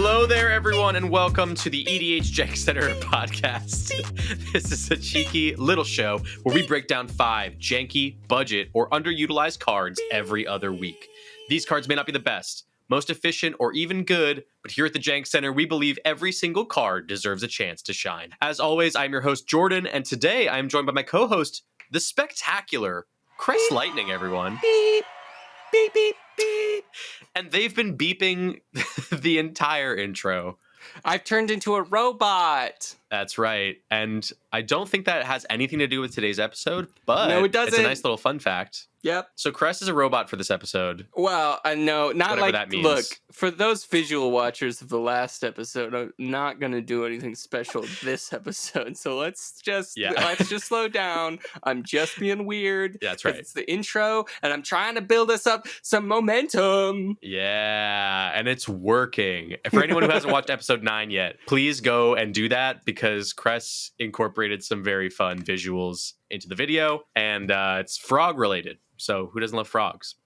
Hello there, everyone, and welcome to the EDH Jank Center podcast. This is a cheeky little show where we break down 5 janky, budget, or underutilized cards every other week. These cards may not be the best, most efficient, or even good, but here at the Jank Center, we believe every single card deserves a chance to shine. As always, I'm your host, Jordan, and today I am joined by my co-host, the spectacular Chris Lightning, everyone. Beep, beep, beep, beep. And they've been beeping the entire intro. I've turned into a robot. That's right. And I don't think that has anything to do with today's episode, but No, it doesn't. It's a nice little fun fact. Yep. So Cress is a robot for this episode. Well, no, not Whatever like, that means. look, for those visual watchers of the last episode, I'm not going to do anything special this episode. So let's just slow down. I'm just being weird. Yeah, that's right. It's the intro, and I'm trying to build us up some momentum. Yeah, and it's working. For anyone who hasn't watched episode 9 yet, please go and do that because Cress incorporated some very fun visuals into the video, and it's frog related. So who doesn't love frogs?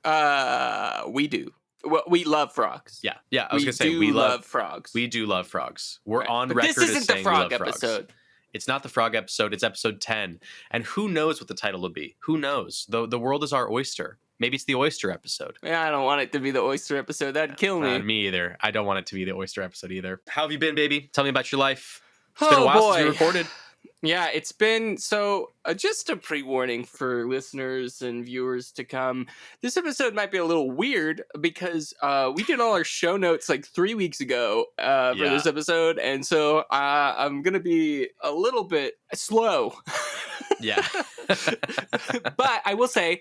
We do. Well, we love frogs. Yeah. I was gonna say we love frogs. We do love frogs. We're Right. on But record this as isn't saying the frog we love frogs. episode. It's not the frog episode. It's episode 10. And who knows what the title will be? Who knows? The world is our oyster. Maybe it's the oyster episode. Yeah, I don't want it to be the oyster episode. That'd kill me. Me either. I don't want it to be the oyster episode either. How have you been, baby? Tell me about your life. It's been a while since we recorded. Yeah, it's been just a pre-warning for listeners and viewers to come. This episode might be a little weird because we did all our show notes like 3 weeks ago for this episode, and so I'm gonna be a little bit slow. Yeah. But I will say,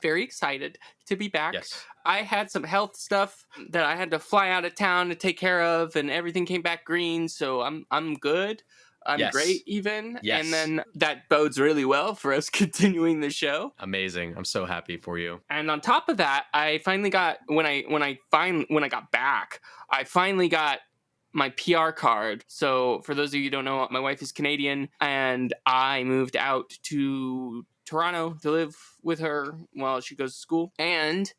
very excited to be back. Yes. I had some health stuff that I had to fly out of town to take care of, and everything came back green, so I'm good. I'm great even. Yes. And then that bodes really well for us continuing the show. Amazing. I'm so happy for you. And on top of that, I finally got when I got back, I finally got my PR card. So for those of you who don't know, my wife is Canadian and I moved out to Toronto to live with her while she goes to school. And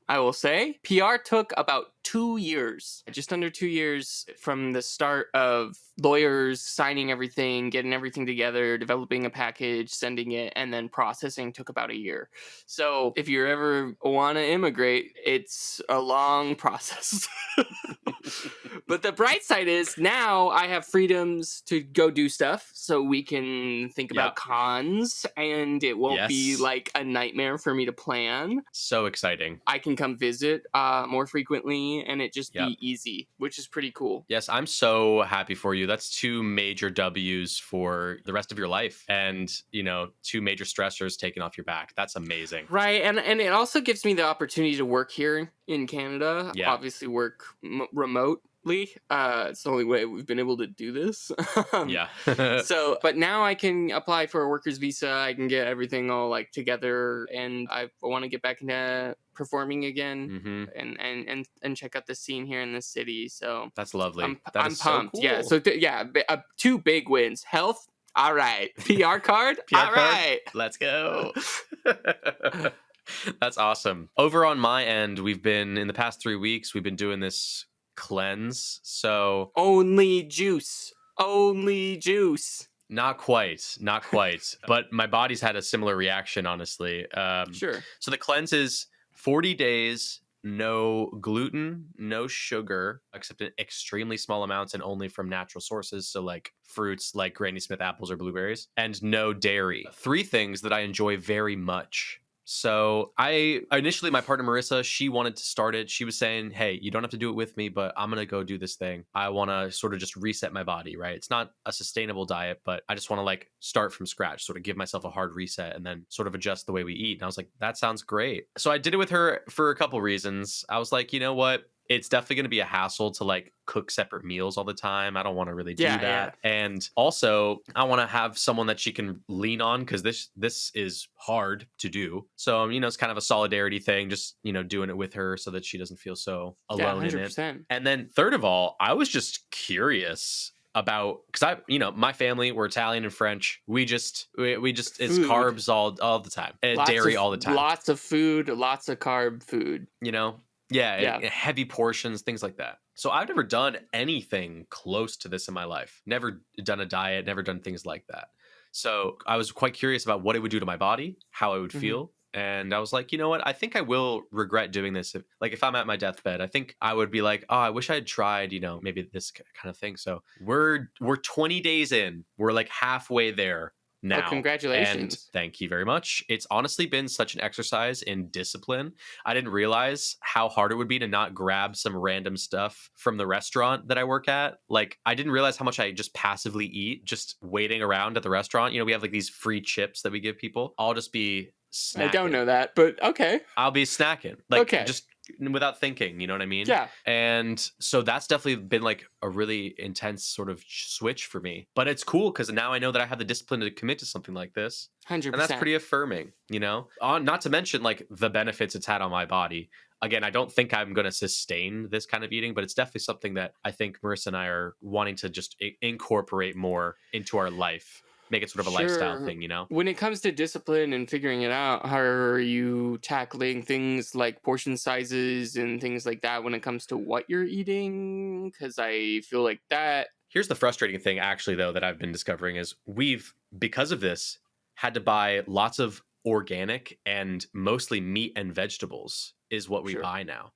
I will say, PR took about 2 years, just under 2 years from the start of lawyers signing everything, getting everything together, developing a package, sending it, and then processing took about a year. So if you ever want to immigrate, it's a long process. But the bright side is now I have freedoms to go do stuff so we can think about cons and it won't be like a nightmare for me to plan. So exciting. I can come visit more frequently and it just be easy, which is pretty cool. Yes, I'm so happy for you. That's 2 major W's for the rest of your life and, 2 major stressors taken off your back. That's amazing. Right. And it also gives me the opportunity to work here in Canada. Yeah. Obviously work remotely. It's the only way we've been able to do this. Yeah. But now I can apply for a worker's visa. I can get everything all like together, and I want to get back into performing again and check out the scene here in the city. So that's lovely. I'm pumped. So cool. Yeah. So 2 big wins. Health. All right. PR card. All right. Let's go. That's awesome. Over on my end, in the past 3 weeks, we've been doing this cleanse. So only juice. Not quite. But my body's had a similar reaction, honestly. Sure. So the cleanse is 40 days, no gluten, no sugar, except in extremely small amounts and only from natural sources. So like fruits like Granny Smith apples or blueberries, and no dairy. 3 things that I enjoy very much. So initially my partner Marissa, she wanted to start it. She was saying, hey, you don't have to do it with me, but I'm going to go do this thing. I want to sort of just reset my body, right? It's not a sustainable diet, but I just want to like start from scratch, sort of give myself a hard reset and then sort of adjust the way we eat. And I was like, that sounds great. So I did it with her for a couple reasons. I was like, you know what? It's definitely going to be a hassle to like cook separate meals all the time. I don't want to really do that. Yeah. And also I want to have someone that she can lean on because this is hard to do. So, it's kind of a solidarity thing, just, doing it with her so that she doesn't feel so alone in it. And then third of all, I was just curious about, because my family, we're Italian and French. We just it's carbs all the time and dairy all the time. Lots of food, lots of carb food. Yeah, Yeah. heavy portions, things like that. So I've never done anything close to this in my life. Never done a diet, never done things like that. So I was quite curious about what it would do to my body, how I would Hmm. feel. And I was like, you know what? I think I will regret doing this. If I'm at my deathbed, I think I would be like, oh, I wish I had tried, maybe this kind of thing. So we're 20 days in. We're like halfway there Oh, now. And congratulations. thank you very much. It's honestly been such an exercise in discipline. I didn't realize how hard it would be to not grab some random stuff from the restaurant that I work at. Like, I didn't realize how much I just passively eat just waiting around at the restaurant. We have like these free chips that we give people. I'll just be I don't snacking. know that, but okay. I'll be snacking, like Okay. just without thinking, you know what I mean? Yeah. And so that's definitely been like a really intense sort of switch for me. But it's cool because now I know that I have the discipline to commit to something like this. And that's 100%. pretty affirming. Not to mention like the benefits it's had on my body. Again, I don't think I'm going to sustain this kind of eating, but it's definitely something that I think Marissa and I are wanting to just incorporate more into our life, make it sort of a lifestyle Sure. thing. When it comes to discipline and figuring it out, how are you tackling things like portion sizes and things like that when it comes to what you're eating? Because I feel like that. Here's the frustrating thing, actually, though, that I've been discovering is we've, because of this, had to buy lots of organic and mostly meat and vegetables is what we Sure. buy now.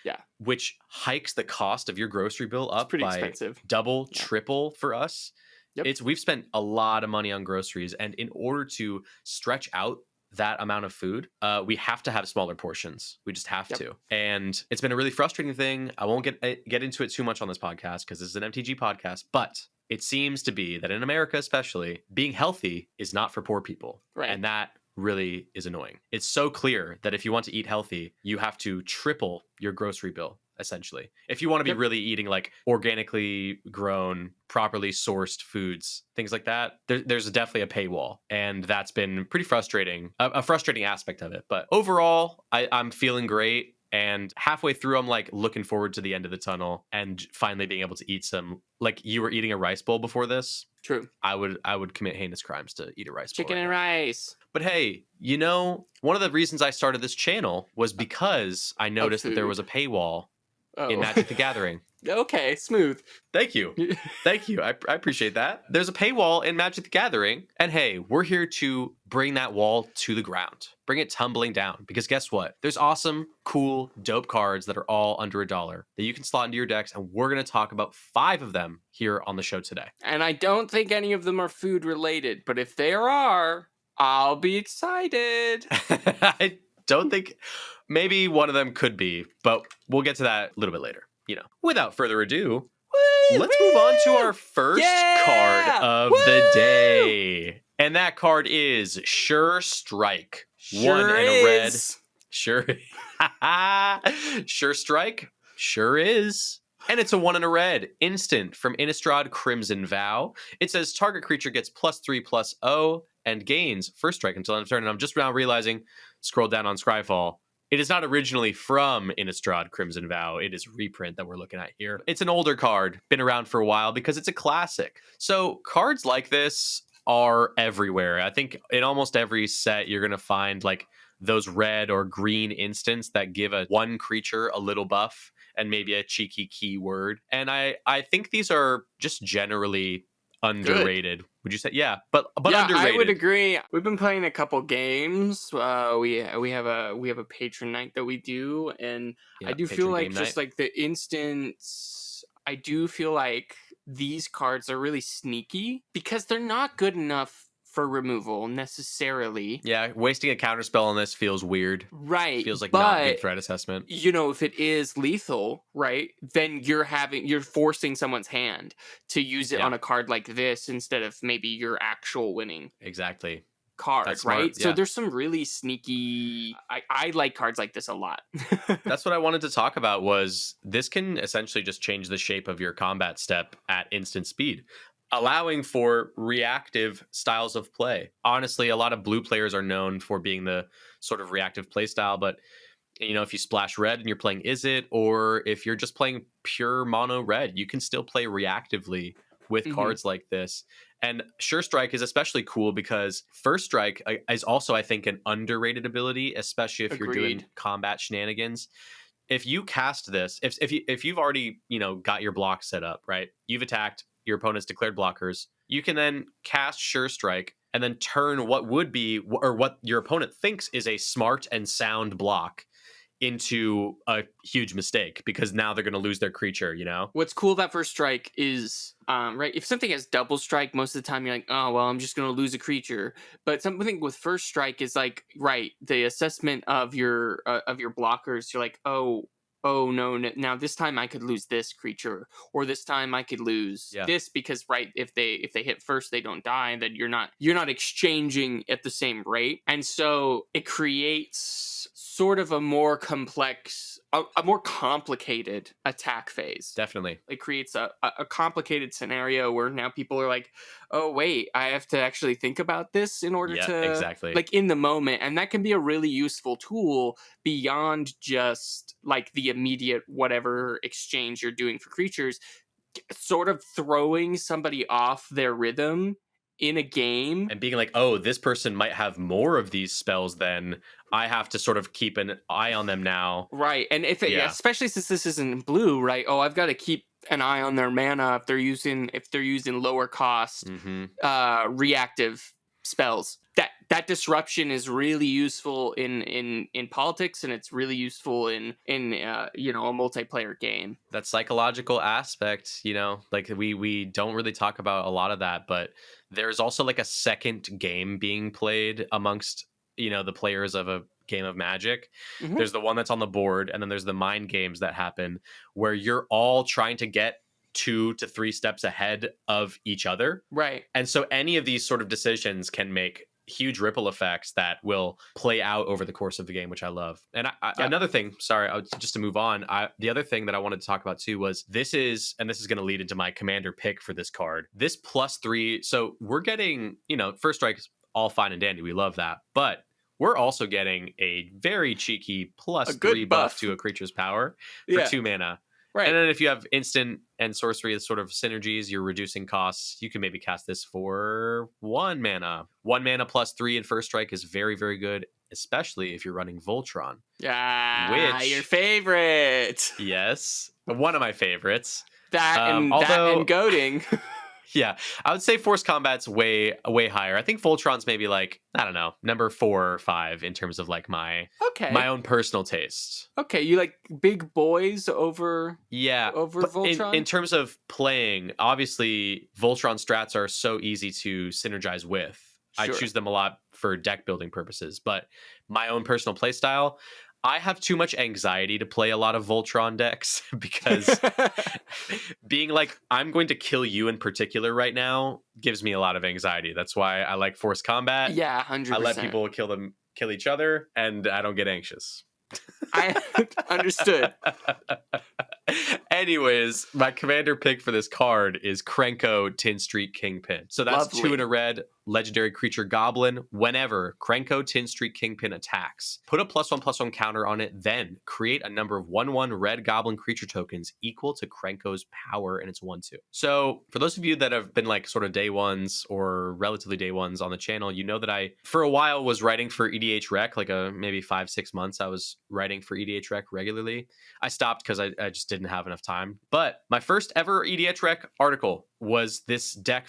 Yeah. Which hikes the cost of your grocery bill It's up pretty by expensive. double, Yeah. triple for us. Yep. We've spent a lot of money on groceries, and in order to stretch out that amount of food, we have to have smaller portions. We just have Yep. to, and it's been a really frustrating thing. I won't get into it too much on this podcast because this is an MTG podcast, but it seems to be that in America, especially, being healthy is not for poor people, Right. and that really is annoying. It's so clear that if you want to eat healthy, you have to triple your grocery bill. Essentially, if you want to be Yep. really eating like organically grown, properly sourced foods, things like that, there's definitely a paywall, and that's been pretty frustrating, a frustrating aspect of it. But overall, I'm feeling great, and halfway through, I'm like looking forward to the end of the tunnel and finally being able to eat some. Like, you were eating a rice bowl before this. True. I would commit heinous crimes to eat a rice bowl. Chicken right and now. rice. But hey, one of the reasons I started this channel was because I noticed that there was a paywall in Magic the Gathering. Okay, smooth. Thank you. Thank you. I appreciate that. There's a paywall in Magic the Gathering. And hey, we're here to bring that wall to the ground. Bring it tumbling down. Because guess what? There's awesome, cool, dope cards that are all under $1 that you can slot into your decks. And we're going to talk about 5 of them here on the show today. And I don't think any of them are food related. But if there are, I'll be excited. I don't think... Maybe one of them could be, but we'll get to that a little bit later. Without further ado, let's move on to our first card of the day. And that card is Sure Strike. Sure 1 and a red. is. Sure. Sure Strike. Sure is. And it's a 1 and a red. Instant from Innistrad Crimson Vow. It says target creature gets +3/+0 and gains first strike until end of turn. And I'm just now realizing, scroll down on Scryfall, it is not originally from Innistrad Crimson Vow. It is reprint that we're looking at here. It's an older card, been around for a while because it's a classic. So cards like this are everywhere. I think in almost every set, you're going to find like those red or green instants that give one creature a little buff and maybe a cheeky keyword. And I think these are just generally underrated. Good. Would you say? Yeah, but yeah, underrated. I would agree. We've been playing a couple games. We have a patron night that we do, and yeah, I do feel like just like the instants, I do feel like these cards are really sneaky because they're not good enough for removal necessarily. Yeah, wasting a counterspell on this feels weird. Right. Feels like not good threat assessment. If it is lethal, right, then you're forcing someone's hand to use it on a card like this instead of maybe your actual winning. Exactly. Card, That's right? Smart. So there's some really sneaky. I like cards like this a lot. That's what I wanted to talk about. Was this can essentially just change the shape of your combat step at instant speed, allowing for reactive styles of play. Honestly, a lot of blue players are known for being the sort of reactive play style, but if you splash red and you're playing Izzet, or if you're just playing pure mono red, you can still play reactively with cards like this. And Sure Strike is especially cool because First Strike is also, I think, an underrated ability, especially if you're doing combat shenanigans. if you cast this, if you've already, got your block set up, right? You've attacked, your opponent's declared blockers. You can then cast Sure Strike and then turn what would be, or what your opponent thinks is a smart and sound block, into a huge mistake, because now they're going to lose their creature, What's cool about first strike is, right, if something has double strike, most of the time you're like, oh, well, I'm just going to lose a creature. But something with first strike is like, right, the assessment of your blockers, you're like, oh no, now this time I could lose this creature, or this time I could lose Yeah. this, because right, if they hit first, they don't die, then you're not exchanging at the same rate. And so it creates sort of a more complex, a more complicated attack phase. Definitely. It creates a complicated scenario where now people are like, oh wait, I have to actually think about this in order to, exactly, like, in the moment. And that can be a really useful tool beyond just like the immediate whatever exchange you're doing for creatures. Sort of throwing somebody off their rhythm in a game, and being like, oh, this person might have more of these spells, then I have to sort of keep an eye on them now. right? And especially since this isn't blue, right? Oh, I've got to keep an eye on their mana if they're using lower cost reactive spells. That disruption is really useful in politics, and it's really useful in a multiplayer game. That psychological aspect, like we don't really talk about a lot of that, but there's also like a second game being played amongst the players of a game of Magic. Mhm. There's the one that's on the board, and then there's the mind games that happen where you're all trying to get 2 to 3 steps ahead of each other. Right. And so any of these sort of decisions can make huge ripple effects that will play out over the course of the game, which I love. And another thing, sorry, just to move on, the other thing that I wanted to talk about too was this is going to lead into my commander pick for this card. This +3, so we're getting, first strike's all fine and dandy. We love that. But we're also getting a very cheeky +3 buff to a creature's power for 2 mana. Right. And then if you have instant and sorcery as sort of synergies, you're reducing costs. You can maybe cast this for 1 mana. 1 mana +3 in first strike is very, very good, especially if you're running Voltron. Yeah, your favorite. Yes, one of my favorites. That and goading. Yeah, I would say Force Combat's way higher. I think Voltron's maybe like, I don't know, number 4 or 5 in terms of like my own personal taste. Okay, you like big boys over Voltron? In terms of playing, obviously Voltron strats are so easy to synergize with. Sure. I choose them a lot for deck building purposes, but my own personal play style, I have too much anxiety to play a lot of Voltron decks because being like, I'm going to kill you in particular right now gives me a lot of anxiety. That's why I like Force Combat. Yeah, 100%. I let people kill each other, and I don't get anxious. I understood. Anyways, my commander pick for this card is Krenko Tin Street Kingpin. So that's Lovely. 2 in a red, legendary creature goblin. Whenever Krenko Tin Street Kingpin attacks, put a +1/+1 counter on it, then create a number of 1/1 red goblin creature tokens equal to Krenko's power, and it's 1/2. So for those of you that have been like sort of day ones or relatively day ones on the channel, you know that I, for a while, was writing for EDH Rec, like maybe 5-6 months I was writing for EDH Rec regularly. I stopped because I just didn't have enough time. But my first ever EDH Rec article was this deck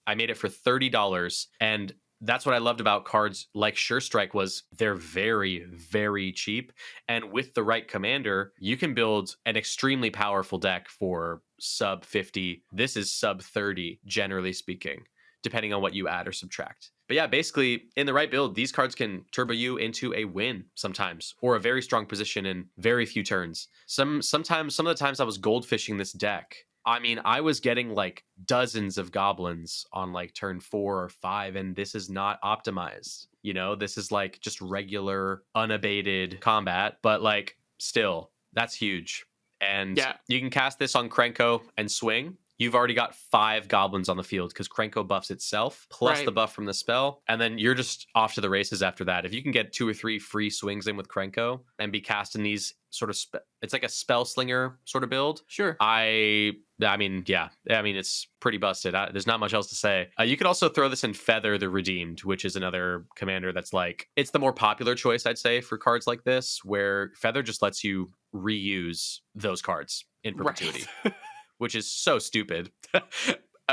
I made it for $30. And that's what I loved about cards like Sure Strike was they're very, very cheap. And with the right commander, you can build an extremely powerful deck for sub 50. This is sub 30, generally speaking, depending on what you add or subtract. But yeah, basically, in the right build, these cards can turbo you into a win sometimes, or a very strong position in very few turns. Some of the times I was goldfishing this deck, I mean, I was getting like dozens of goblins on like turn 4 or 5, and this is not optimized. This is like just regular, unabated combat, but like still, that's huge. And you can cast this on Krenko and swing. You've already got 5 goblins on the field because Krenko buffs itself, plus the buff from the spell. And then you're just off to the races after that. If you can get 2 or 3 free swings in with Krenko and be casting these sort of, it's like a spell slinger sort of build. Sure. I mean, it's pretty busted. There's not much else to say. You could also throw this in Feather the Redeemed, which is another commander that's like, it's the more popular choice, I'd say, for cards like this, where Feather just lets you reuse those cards in perpetuity, Right. which is so stupid.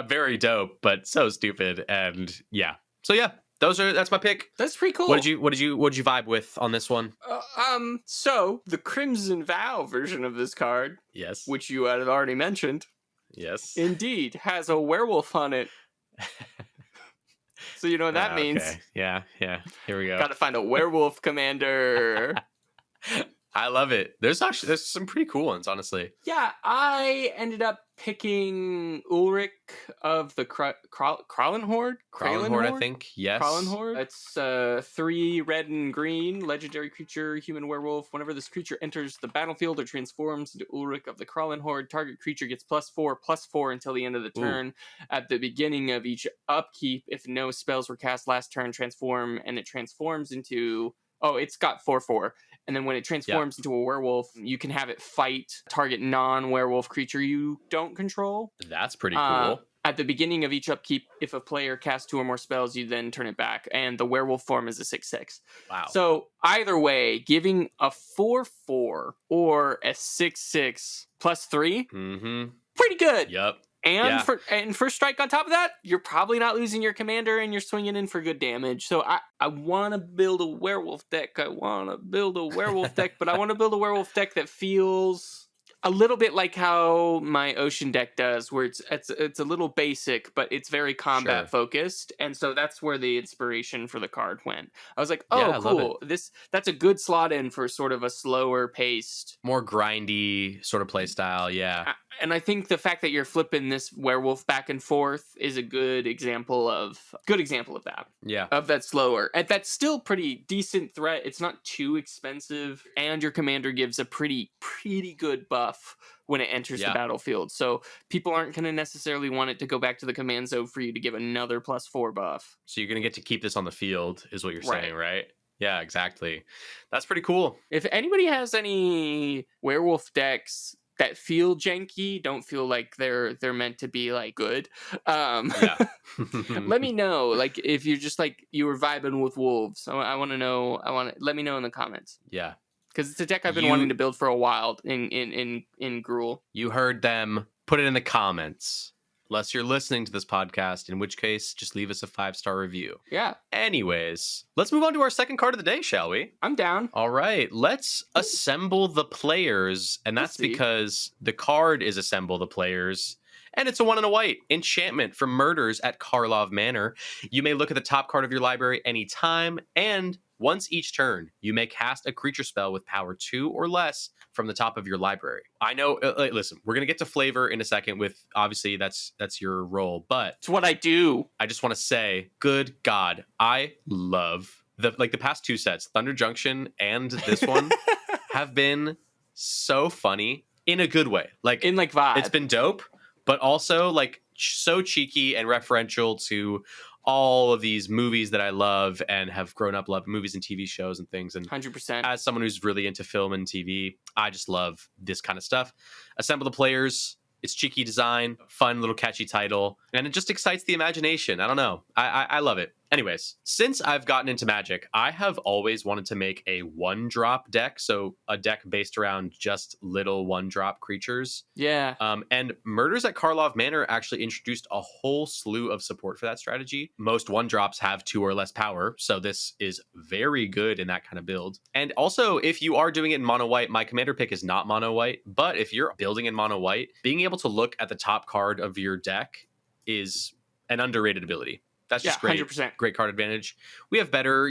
Very dope, but so stupid. And yeah. So yeah, that's my pick. That's pretty cool. What did you vibe with on this one? So the Crimson Vow version of this card, Yes. which you had already mentioned, Yes. indeed has a werewolf on it. So you know what that means. Okay. Yeah. Here we go. Got to find a werewolf commander. I love it. There's some pretty cool ones, honestly. Yeah, I ended up picking Ulrich of the Krallen Horde. I think. Yes. Krallen Horde. It's 3 red and green, legendary creature, human werewolf. Whenever this creature enters the battlefield or transforms into Ulrich of the Krallen Horde, target creature gets +4/+4 until the end of the turn. At the beginning of each upkeep, if no spells were cast last turn, transform, and it transforms into... Oh, it's got 4/4. And then when it transforms into a werewolf, you can have it fight target non-werewolf creature you don't control. That's pretty cool. At the beginning of each upkeep, if a player casts 2 or more spells, you then turn it back. And the werewolf form is a 6/6. Wow. So either way, giving a 4/4 or a 6/6 +3, pretty good. Yep. And for strike on top of that, you're probably not losing your commander and you're swinging in for good damage. So I want to build a werewolf deck. But I want to build a werewolf deck that feels a little bit like how my Ocean deck does, where it's a little basic, but it's very combat focused. And so that's where the inspiration for the card went. I was like, oh, cool. That's a good slot in for sort of a slower paced, more grindy sort of play style. Yeah. And I think the fact that you're flipping this werewolf back and forth is a good example of that. Yeah. Of that slower. And that's still pretty decent threat. It's not too expensive. And your commander gives a pretty good buff when it enters the battlefield. So people aren't going to necessarily want it to go back to the command zone for you to give another +4 buff. So you're going to get to keep this on the field, is what you're saying, right? Yeah, exactly. That's pretty cool. If anybody has any werewolf decks that feel janky, don't feel like they're meant to be like good, let me know. Like if you're just like you were vibing with wolves, I want to know. Let me know in the comments. Yeah, because it's a deck I've been wanting to build for a while in Gruul. You heard them. Put it in the comments. Unless you're listening to this podcast, in which case, just leave us a 5-star review. Yeah. Anyways, let's move on to our second card of the day, shall we? I'm down. All right. Let's assemble the players. And that's because the card is Assemble the Players. And it's a 1 and a white enchantment from Murders at Karlov Manor. You may look at the top card of your library anytime, and once each turn, you may cast a creature spell with power 2 or less from the top of your library. I know, listen, we're going to get to flavor in a second with, obviously, that's your role, but... It's what I do. I just want to say, good God, I love, the past 2 sets, Thunder Junction and this one, have been so funny in a good way. In vibe. It's been dope, but also, so cheeky and referential to all of these movies that I love and have grown up loving, movies and TV shows and things. And 100%. As someone who's really into film and TV, I just love this kind of stuff. Assemble the Players. It's cheeky design, fun little catchy title, and it just excites the imagination. I don't know. I love it. Anyways, since I've gotten into Magic, I have always wanted to make a 1-drop deck. So a deck based around just little 1-drop creatures. Yeah. And Murders at Karlov Manor actually introduced a whole slew of support for that strategy. Most 1-drops have 2 or less power. So this is very good in that kind of build. And also, if you are doing it in mono white, my commander pick is not mono white. But if you're building in mono white, being able to look at the top card of your deck is an underrated ability. That's just great. 100%. Great card advantage. We have better,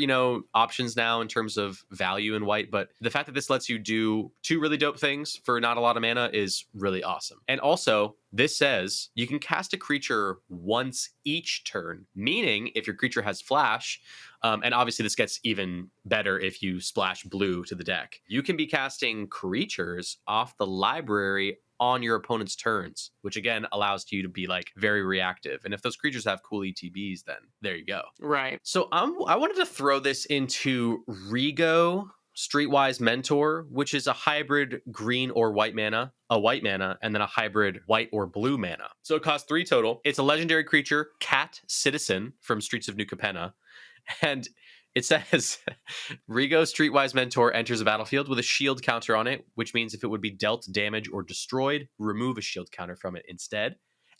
options now in terms of value in white, but the fact that this lets you do 2 really dope things for not a lot of mana is really awesome. And also, this says you can cast a creature once each turn, meaning if your creature has flash, and obviously this gets even better if you splash blue to the deck, you can be casting creatures off the library on your opponent's turns, which again allows you to be very reactive. And if those creatures have cool ETBs, then there you go. Right. So I wanted to throw this into Rigo, Streetwise Mentor, which is a hybrid green or white mana, a white mana, and then a hybrid white or blue mana. So it costs 3 total. It's a legendary creature, Cat Citizen from Streets of New Capenna. And It says Rigo Streetwise Mentor enters a battlefield with a shield counter on it, which means if it would be dealt damage or destroyed, remove a shield counter from it instead.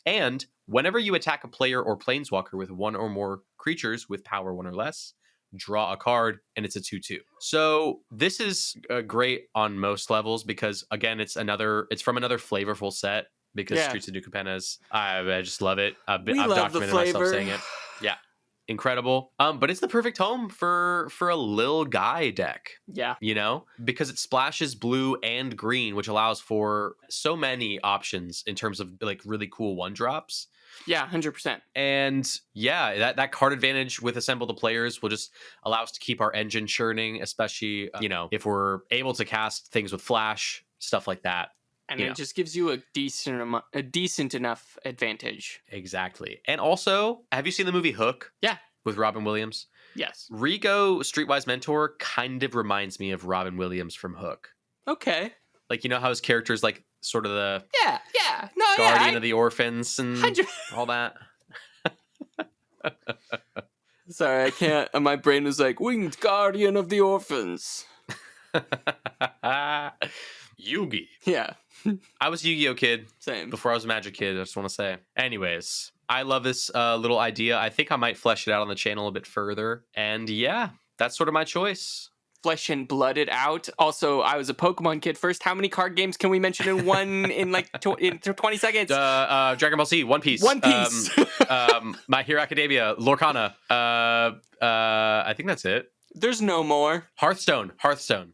And whenever you attack a player or planeswalker with one or more creatures with power 1 or less, draw a card, and it's a 2/2. So this is great on most levels because, again, it's from another flavorful set because Streets of Ducapennas, I just love it. I've documented myself saying it. Yeah. Incredible. But it's the perfect home for a Lil Guy deck. Yeah. You know, because it splashes blue and green, which allows for so many options in terms of like really cool 1-drops. Yeah, 100%. And yeah, that card advantage with Assemble the Players will just allow us to keep our engine churning, especially, if we're able to cast things with flash, stuff like that. And it just gives you a decent enough advantage. Exactly. And also, have you seen the movie Hook? Yeah. With Robin Williams? Yes. Rigo Streetwise Mentor kind of reminds me of Robin Williams from Hook. Okay. Like, you know how his character's like sort of the No, guardian of the orphans and all that? Sorry, I can't. My brain was like, winged guardian of the orphans. Yugi. Yeah. I was a Yu-Gi-Oh kid. Same. Before I was a Magic kid, I just want to say. Anyways, I love this little idea. I think I might flesh it out on the channel a bit further. And yeah, that's sort of my choice. Flesh and blood it out. Also, I was a Pokemon kid first. How many card games can we mention in in 20 seconds? Dragon Ball Z, One Piece. One Piece. My Hero Academia, Lorcana. I think that's it. There's no more. Hearthstone.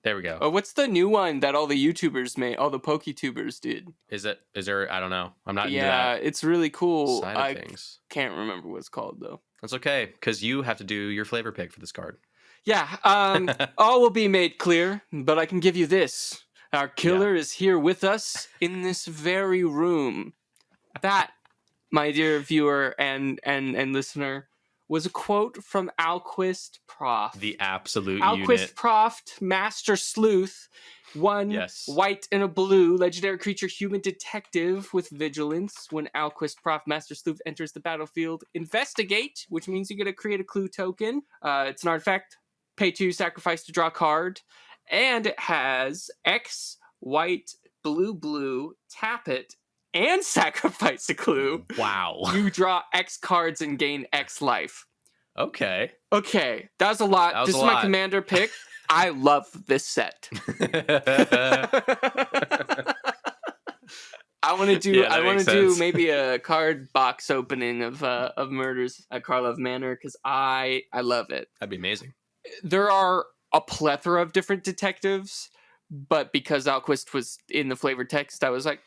There we go. Oh, what's the new one that all the YouTubers made? All the PokeTubers did. Is there? I don't know. I'm not into that. Yeah, it's really cool. Side of things. Can't remember what it's called though. That's okay, because you have to do your flavor pick for this card. Yeah. All will be made clear, but I can give you this. Our killer is here with us in this very room. That, my dear viewer and listener, was a quote from Alquist Prof. The absolute Alquist unit. Prof, Master Sleuth, white and a blue, legendary creature, human detective with vigilance. When Alquist Prof, Master Sleuth enters the battlefield, investigate, which means you get to create a clue token. It's an artifact. Pay 2, sacrifice to draw a card. And it has X, white, blue, tap it, and sacrifice a clue. Wow. You draw X cards and gain X life. Okay. That was a lot. This is my commander pick. I love this set. I want to do maybe a card box opening of Murders at Karlov Manor because I love it. That'd be amazing. There are a plethora of different detectives, but because Alquist was in the flavored text, I was like,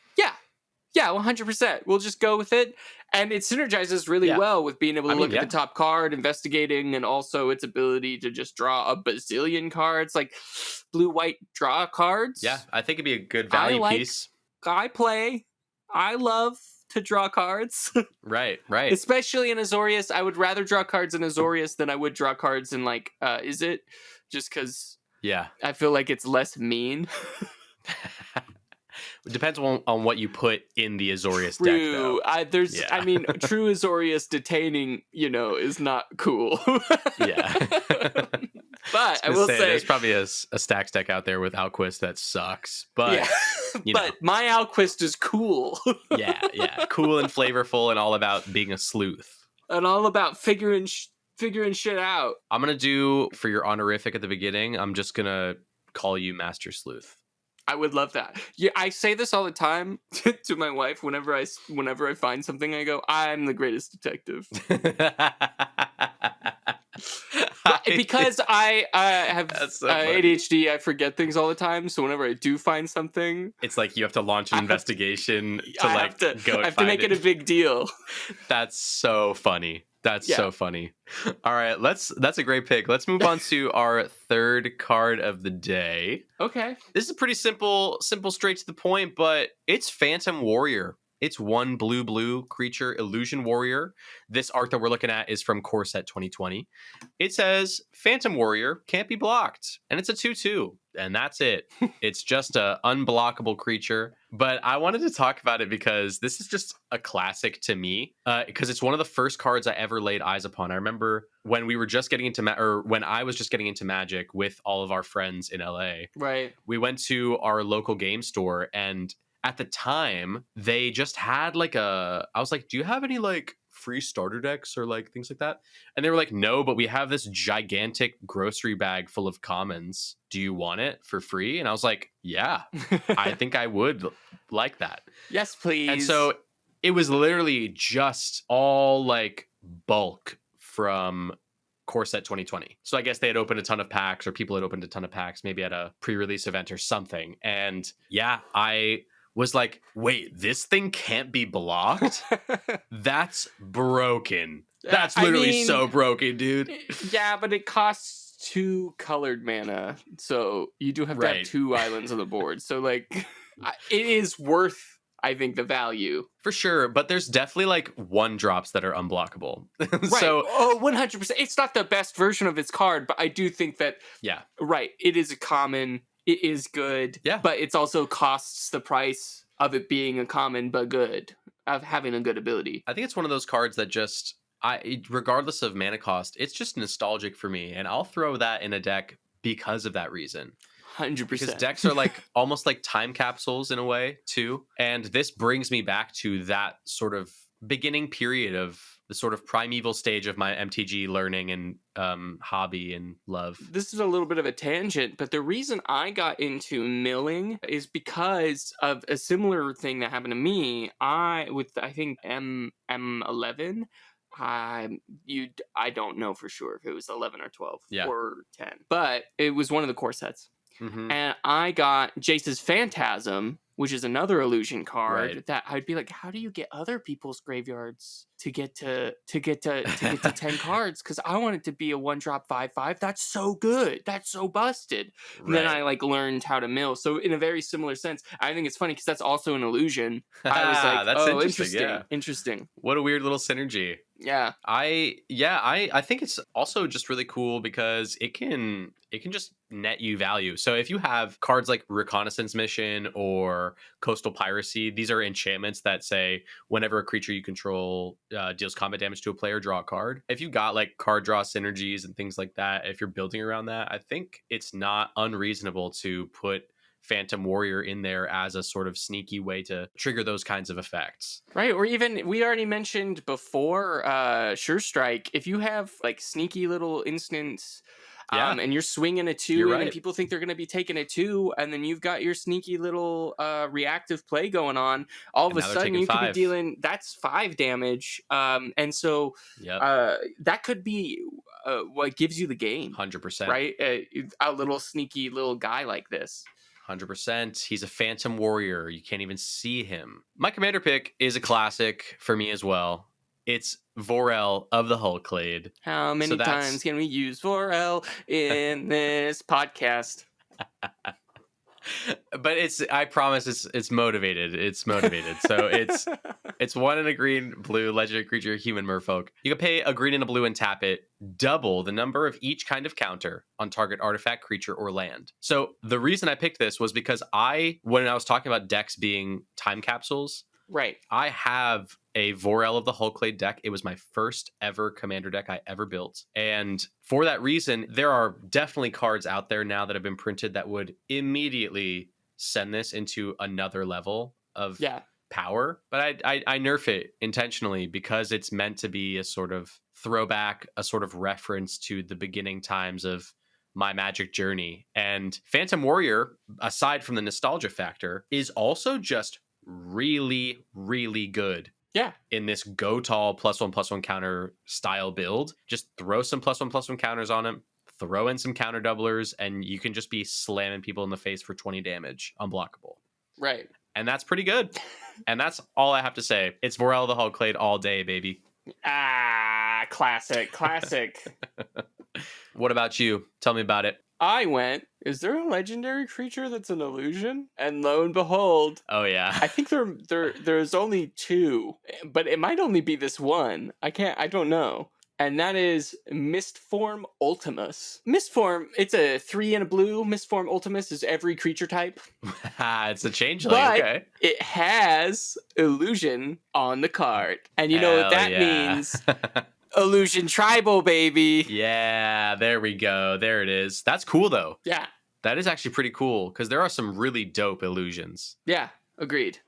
yeah, 100%. We'll just go with it. And it synergizes really well with being able to look at the top card, investigating, and also its ability to just draw a bazillion cards, like blue-white draw cards. Yeah, I think it'd be a good value piece. I love to draw cards. Right. Especially in Azorius. I would rather draw cards in Azorius than I would draw cards in, like, Is It? Just because I feel like it's less mean. It depends on what you put in the Azorius deck, though. I mean, true Azorius detaining, is not cool. Yeah. But I will say there's probably a stacks deck out there with Alquist that sucks. But my Alquist is cool. Yeah. Cool and flavorful and all about being a sleuth. And all about figuring shit out. I'm going to do, for your honorific at the beginning, I'm just going to call you Master Sleuth. I would love that. Yeah, I say this all the time to my wife. Whenever I find something, I go, "I'm the greatest detective." Because I have ADHD, I forget things all the time. So whenever I do find something, it's like you have to launch an investigation to I have to make it a big deal. That's so funny. So funny. All right, that's a great pick. Let's move on to our third card of the day. Okay. This is pretty simple, straight to the point, but it's Phantom Warrior. It's 1 blue creature, Illusion Warrior. This art that we're looking at is from Core Set 2020. It says Phantom Warrior can't be blocked, and it's a 2/2, and that's it. It's just a unblockable creature. But I wanted to talk about it because this is just a classic to me. Because it's one of the first cards I ever laid eyes upon. I remember when we were just getting into or when I was just getting into Magic with all of our friends in LA. Right. We went to our local game store, and at the time they just had like I was like, do you have any like free starter decks or like things like that? And they were like, no, but we have this gigantic grocery bag full of commons. Do you want it for free? And I was like, yeah, I think I would like that. Yes, please. And so it was literally just all like bulk from Core Set 2020. So I guess they had opened a ton of packs, or people had opened a ton of packs, maybe at a pre-release event or something. And yeah, I was like, wait, this thing can't be blocked? That's broken. That's literally so broken, dude. Yeah, but it costs 2 colored mana, so you do have to have 2 islands on the board. So like, it is worth, I think, the value. For sure, but there's definitely like 1-drops that are unblockable. Right. So 100%. It's not the best version of its card, but I do think that, yeah, right, it is a common, it is good, yeah, but it's also costs the price of it being a common but good, of having a good ability. I think it's one of those cards that just, regardless of mana cost, it's just nostalgic for me, and I'll throw that in a deck because of that reason. 100%. Because decks are like almost like time capsules in a way too, and this brings me back to that sort of beginning period of the sort of primeval stage of my MTG learning and hobby and love. This is a little bit of a tangent, but the reason I got into milling is because of a similar thing that happened to me. I think M11. I don't know for sure if it was 11 or 12 or 10, but it was one of the core sets. Mm-hmm. And I got Jace's Phantasm, which is another illusion card that I'd be like, how do you get other people's graveyards to get to 10 cards? Because I want it to be a 1-drop 5/5. That's so good. That's so busted. And then I like learned how to mill. So in a very similar sense, I think it's funny because that's also an illusion. I was like, that's interesting. What a weird little synergy. Yeah. I think it's also just really cool because it can just net you value. So if you have cards like Reconnaissance Mission or Coastal Piracy, these are enchantments that say whenever a creature you control deals combat damage to a player, draw a card. If you got like card draw synergies and things like that, if you're building around that, I think it's not unreasonable to put Phantom Warrior in there as a sort of sneaky way to trigger those kinds of effects. Right, or even, we already mentioned before, Sure Strike, if you have like sneaky little instants, and you're swinging a 2 and people think they're going to be taking a 2, and then you've got your sneaky little reactive play going on, all of a sudden you could be dealing, that's 5 damage, and so that could be what gives you the game. 100%. Right? A little sneaky little guy like this. 100%. He's a Phantom Warrior. You can't even see him. My commander pick is a classic for me as well. It's Vorel of the Hulklade. How many times can we use Vorel in this podcast? But I promise it's motivated. It's motivated. So it's 1 and a green, blue, legendary creature, human merfolk. You can pay a green and a blue and tap it, double the number of each kind of counter on target artifact, creature, or land. So the reason I picked this was because when I was talking about decks being time capsules, right, I have a Vorel of the Hulklade deck. It was my first ever commander deck I ever built. And for that reason, there are definitely cards out there now that have been printed that would immediately send this into another level of power. But I nerf it intentionally because it's meant to be a sort of throwback, a sort of reference to the beginning times of my Magic journey. And Phantom Warrior, aside from the nostalgia factor, is also just really, really good. Yeah. In this go tall +1/+1 counter style build, just throw some +1/+1 counters on him, throw in some counter doublers, and you can just be slamming people in the face for 20 damage, unblockable. Right. And that's pretty good. And that's all I have to say. It's Vorel the Hulklade all day, baby. Classic. What about you? Tell me about it. I went, is there a legendary creature that's an illusion? And lo and behold, oh yeah, I think there's only 2, but it might only be this one. I don't know. and that is Mistform Ultimus. Mistform, it's a 3 and a blue. Mistform Ultimus is every creature type. It's a changeling. But Okay. it has illusion on the card. And you know what Hell that yeah. means? Illusion Tribal, baby. Yeah, there we go. There it is. That's cool, though. Yeah. That is actually pretty cool because there are some really dope illusions. Yeah, agreed.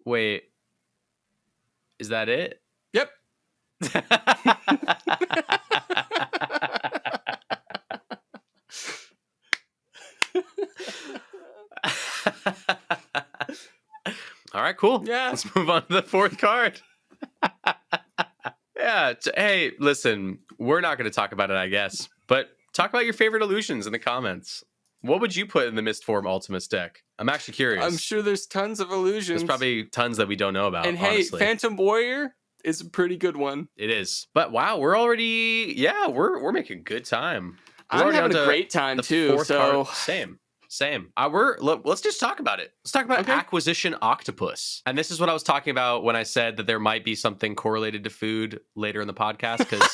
Wait, is that it? Yep. All right, cool. Yeah. Let's move on to the fourth card. Yeah. Hey, listen, we're not going to talk about it, I guess, but talk about your favorite illusions in the comments. What would you put in the Mistform Ultimus deck? I'm actually curious. I'm sure there's tons of illusions. There's probably tons that we don't know about. And hey, honestly. Phantom Warrior is a pretty good one. It is. But wow, we're already we're making good time. I'm having a great time too. So same. Let's just talk about it. Let's talk about Acquisition Octopus. And this is what I was talking about when I said that there might be something correlated to food later in the podcast, because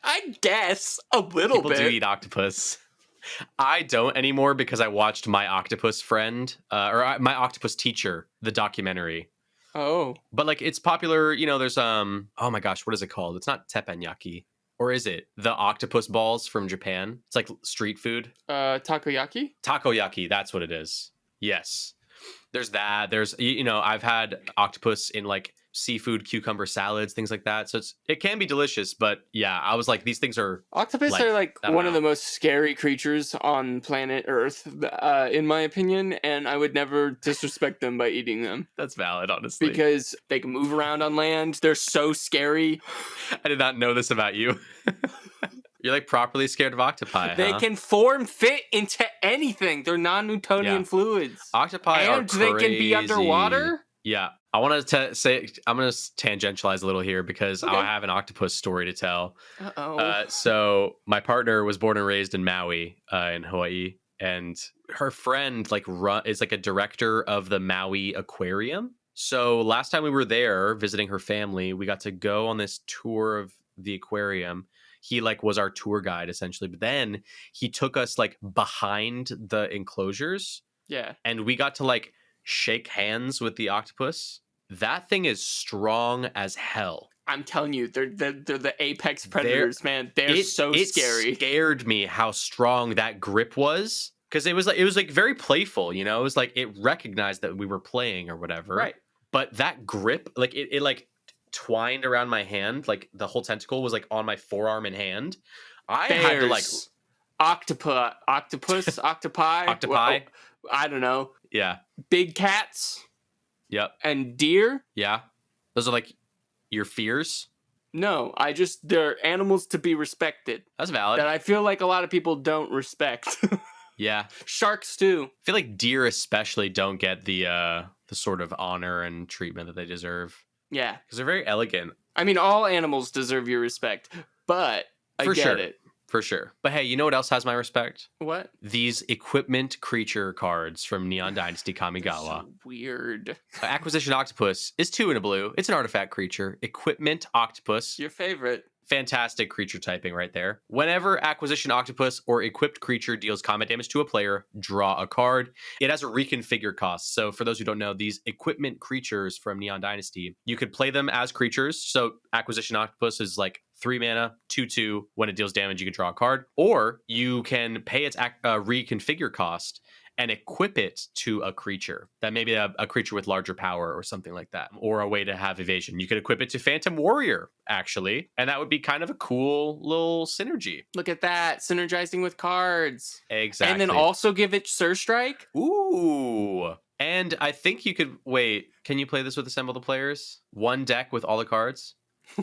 I guess a little people bit. do eat octopus. I don't anymore because I watched My Octopus Friend, My Octopus Teacher, the documentary. Oh. But like it's popular, there's oh my gosh, what is it called? It's not teppanyaki. Or is it the octopus balls from Japan? It's like street food. Takoyaki? Takoyaki, that's what it is. Yes. There's that. There's, I've had octopus in like seafood cucumber salads, things like that. So it can be delicious, but yeah, I was like, these things are... Octopus are like one of the most scary creatures on planet Earth, in my opinion, and I would never disrespect them by eating them. That's valid, honestly. Because they can move around on land. They're so scary. I did not know this about you. You're like properly scared of octopi. They can form fit into anything. They're non-Newtonian fluids. Octopi are crazy. They can be underwater. Yeah. I want to say, I'm going to tangentialize a little here because I have an octopus story to tell. Uh-oh. So my partner was born and raised in Maui, in Hawaii, and her friend is like a director of the Maui Aquarium. So last time we were there visiting her family, we got to go on this tour of the aquarium. He was our tour guide essentially, but then he took us behind the enclosures. Yeah. And we got to shake hands with the octopus. That thing is strong as hell. I'm telling you, they're the apex predators, man. They're so scary. It scared me how strong that grip was, because it was very playful, It was it recognized that we were playing or whatever. Right. But that grip, it twined around my hand, the whole tentacle was on my forearm and hand. I had to octopus, octopi. Octopi. I don't know. Yeah. Big cats. Yep. And deer. Yeah. Those are your fears. No, they're animals to be respected. That's valid. That I feel like a lot of people don't respect. Yeah. Sharks too. I feel like deer especially don't get the sort of honor and treatment that they deserve. Yeah. Because they're very elegant. I mean, all animals deserve your respect, but I get it. For sure. But hey, you know what else has my respect? What? These equipment creature cards from Neon Dynasty Kamigawa. So weird. Acquisition Octopus is 2 in a blue. It's an artifact creature. Equipment Octopus. Your favorite. Fantastic creature typing right there. Whenever Acquisition Octopus or equipped creature deals combat damage to a player, draw a card. It has a reconfigure cost. So for those who don't know, these equipment creatures from Neon Dynasty, you could play them as creatures. So Acquisition Octopus is 3 mana, 2/2. When it deals damage, you can draw a card. Or you can pay its reconfigure cost and equip it to a creature. That may be a creature with larger power or something like that, or a way to have evasion. You could equip it to Phantom Warrior, actually, and that would be kind of a cool little synergy. Look at that, synergizing with cards. Exactly. And then also give it Surstrike. Ooh. And I think you could, wait, can you play this with Assemble the Players? One deck with all the cards?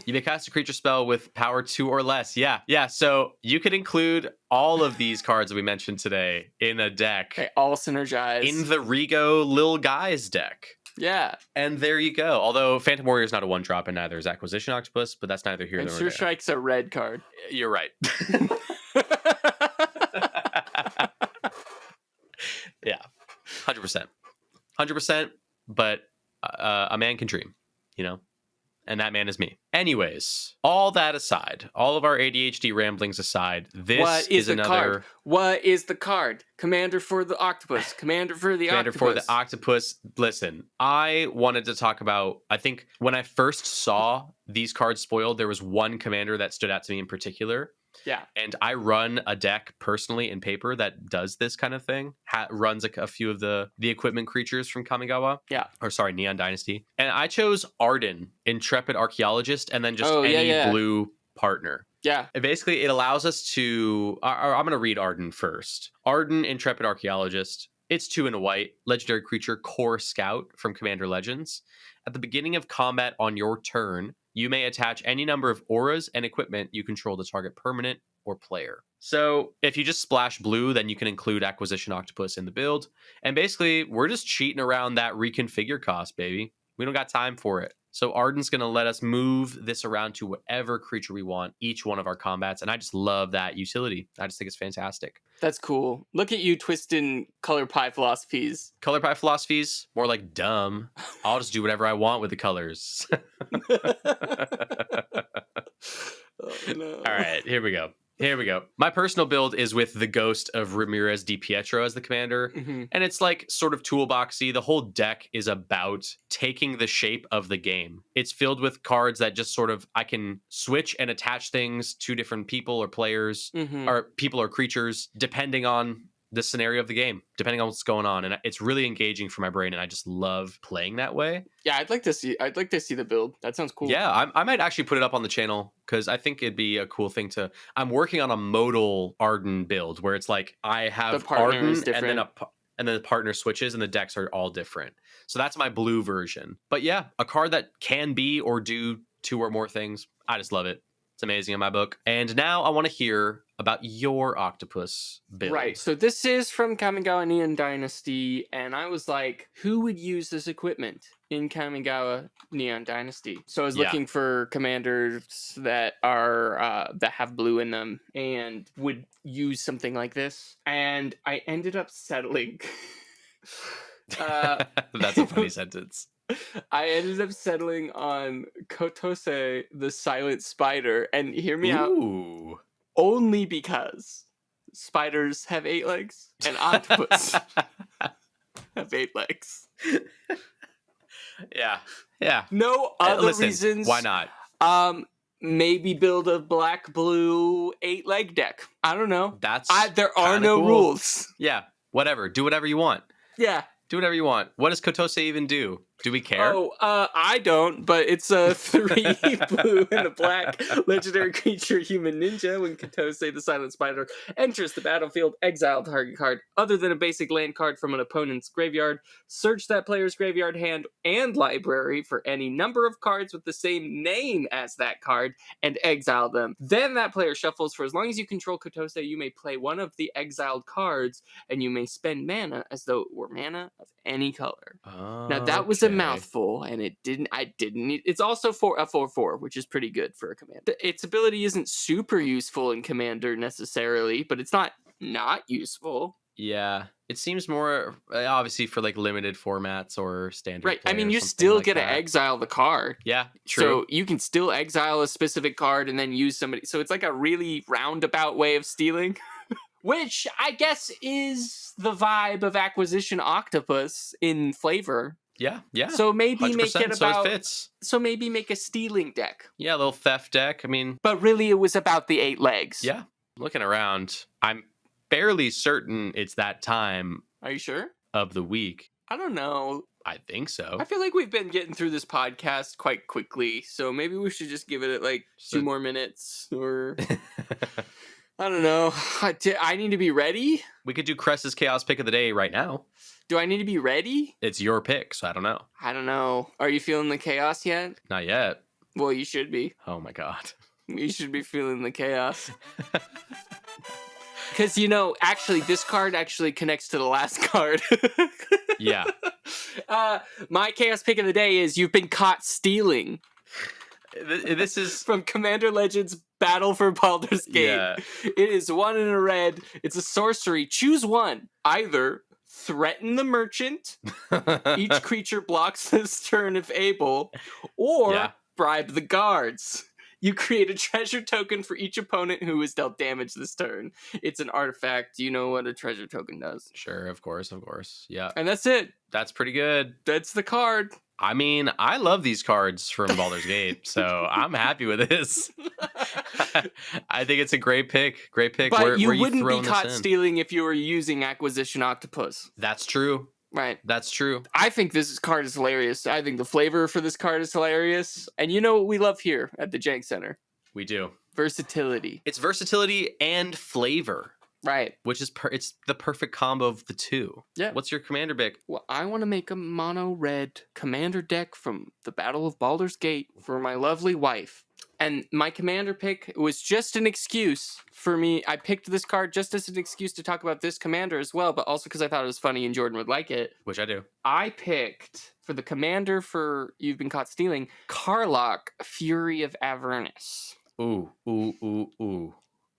You may cast a creature spell with power 2 or less. Yeah. So you could include all of these cards that we mentioned today in a deck. They all synergize. In the Rigo Lil Guys deck. Yeah. And there you go. Although Phantom Warrior is not a 1-drop and neither is Acquisition Octopus, but that's neither here nor there. And Surstrike's a red card. You're right. Yeah. 100%. 100%, but a man can dream, And that man is me. Anyways, all that aside, all of our ADHD ramblings aside, this What is the another card? What is the card? Commander for the octopus. Commander for the Commander octopus. for the octopus. Listen, I wanted to talk about, I think when I first saw these cards spoiled, there was one commander that stood out to me in particular. Yeah. And I run a deck personally in paper that does this kind of thing. Runs a few of the equipment creatures from Kamigawa. Yeah. Or sorry, Neon Dynasty. And I chose Arden, Intrepid Archaeologist, and then just yeah. blue partner. Yeah. Basically, it allows us to... I'm going to read Arden first. Arden, Intrepid Archaeologist. It's 2 and a white. Legendary creature, Core Scout from Commander Legends. At the beginning of combat on your turn, you may attach any number of auras and equipment you control to target permanent or player. So if you just splash blue, then you can include Acquisition Octopus in the build. And basically, we're just cheating around that reconfigure cost, baby. We don't got time for it. So Arden's going to let us move this around to whatever creature we want, each one of our combats. And I just love that utility. I just think it's fantastic. That's cool. Look at you twisting color pie philosophies. Color pie philosophies? More like dumb. I'll just do whatever I want with the colors. Oh, no. All right, here we go. My personal build is with the Ghost of Ramirez Di Pietro as the commander. Mm-hmm. And it's like sort of toolboxy. The whole deck is about taking the shape of the game. It's filled with cards that just sort of, I can switch and attach things to different people or players, or people or creatures, depending on the scenario of the game, depending on what's going on. And it's really engaging for my brain, and I just love playing that way. Yeah, I'd like to see the build. That sounds cool. Yeah, I might actually put it up on the channel because I think it'd be a cool thing to... I'm working on a modal Arden build where it's like I have Arden and then the partner switches and the decks are all different. So that's my blue version. But yeah, a card that can be or do 2 or more things. I just love it. It's amazing in my book. And now I want to hear about your octopus build. Right. So this is from Kamigawa Neon Dynasty, and I was like, who would use this equipment in Kamigawa Neon Dynasty? So I was looking for commanders that are that have blue in them and would use something like this. And I ended up settling. That's a funny sentence. I ended up settling on Kotose the Silent Spider, and hear me out. Only because spiders have 8 legs and octopus have 8 legs. Yeah. No other reasons. Why not? Maybe build a black-blue 8-leg deck. I don't know. There are no cool rules. Yeah, whatever. Do whatever you want. Yeah. Do whatever you want. What does Kotose even do? Do we care? Oh, I don't, but it's a 3 blue and a black legendary creature human ninja. When Kotose the Silent Spider enters the battlefield, exile target card other than a basic land card from an opponent's graveyard. Search that player's graveyard, hand, and library for any number of cards with the same name as that card and exile them. Then that player shuffles. For as long as you control Kotose, you may play one of the exiled cards, and you may spend mana as though it were mana of any color. Now that was a mouthful, and I didn't need. It's also for a 4/4, which is pretty good for a commander. Its ability isn't super useful in Commander necessarily, but it's not useful. Yeah, it seems more obviously for like limited formats or standard. Right. I mean, you still get to exile the card. Yeah, true. So you can still exile a specific card and then use somebody. So it's like a really roundabout way of stealing. Which I guess is the vibe of Acquisition Octopus in flavor. Yeah. So maybe make it about. So it fits. So maybe make a stealing deck. Yeah, a little theft deck. I mean, but really, it was about the 8 legs. Yeah. Looking around, I'm fairly certain it's that time. Are you sure? Of the week. I don't know. I think so. I feel like we've been getting through this podcast quite quickly, so maybe we should just give it like 2 more minutes, or. I don't know. I need to be ready? We could do Cress's Chaos pick of the day right now. Do I need to be ready? It's your pick, so I don't know. I don't know. Are you feeling the chaos yet? Not yet. Well, you should be. Oh my god. You should be feeling the chaos. Because, actually, this card actually connects to the last card. Yeah. My chaos pick of the day is You've Been Caught Stealing. This is from Commander Legends Battle for Baldur's Gate. Yeah. It is 1 in a red. It's a sorcery. Choose one. Either threaten the merchant. Each creature blocks this turn if able. Or bribe the guards. You create a treasure token for each opponent who is dealt damage this turn. It's an artifact. You know what a treasure token does. Sure, of course. Yeah. And that's it. That's pretty good. That's the card. I mean, I love these cards from Baldur's Gate, so I'm happy with this. I think it's a great pick. Great pick. But you where wouldn't be throwing caught this in? stealing if you were using Acquisition Octopus. That's true. Right. That's true. I think this card is hilarious. I think the flavor for this card is hilarious. And you know what we love here at the Jank Center? We do. Versatility. It's versatility and flavor. Right. Which is it's the perfect combo of the two. Yeah. What's your commander pick? Well, I want to make a mono red commander deck from the Battle of Baldur's Gate for my lovely wife. And my commander pick was just an excuse for me. I picked this card just as an excuse to talk about this commander as well, but also because I thought it was funny and Jordan would like it. Which I do. I picked, for the commander for You've Been Caught Stealing, Karlach, Fury of Avernus. Ooh.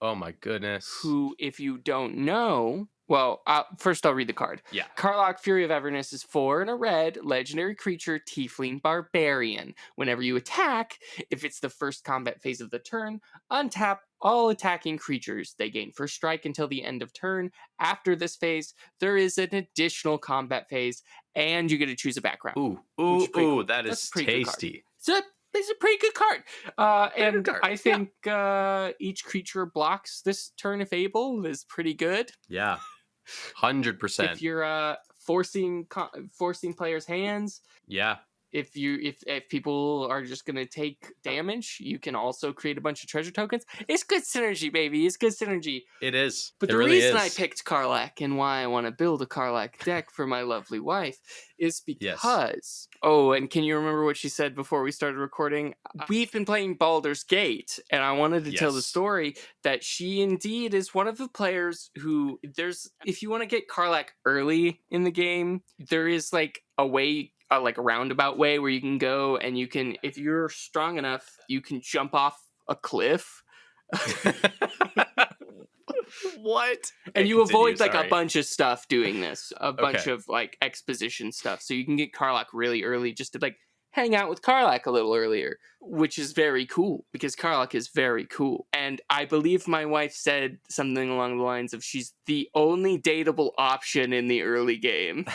Oh my goodness. Who, if you don't know... Well, first I'll read the card. Yeah. Karlach, Fury of Avernus is 4 and a red, legendary creature, tiefling barbarian. Whenever you attack, if it's the first combat phase of the turn, untap all attacking creatures. They gain first strike until the end of turn. After this phase, there is an additional combat phase, and you get to choose a background. Ooh, that is tasty. So it's a pretty good card. And good card. I think each creature blocks this turn if able is pretty good. Yeah. 100%. If you're forcing players' hands, yeah. If people are just gonna take damage, you can also create a bunch of treasure tokens. It's good synergy, baby. It's good synergy. It is. But the reason I picked Karlach and why I want to build a Karlach deck for my lovely wife is because... Oh, and can you remember what she said before we started recording? We've been playing Baldur's Gate, and I wanted to tell the story that she indeed is one of the players who... If you want to get Karlach early in the game, there is like a way... like a roundabout way where you can go and you can, if you're strong enough, you can jump off a cliff. What? And you avoid like a bunch of stuff doing this, a bunch of like exposition stuff. So you can get Karlach really early just to like hang out with Karlach a little earlier, which is very cool because Karlach is very cool. And I believe my wife said something along the lines of she's the only dateable option in the early game.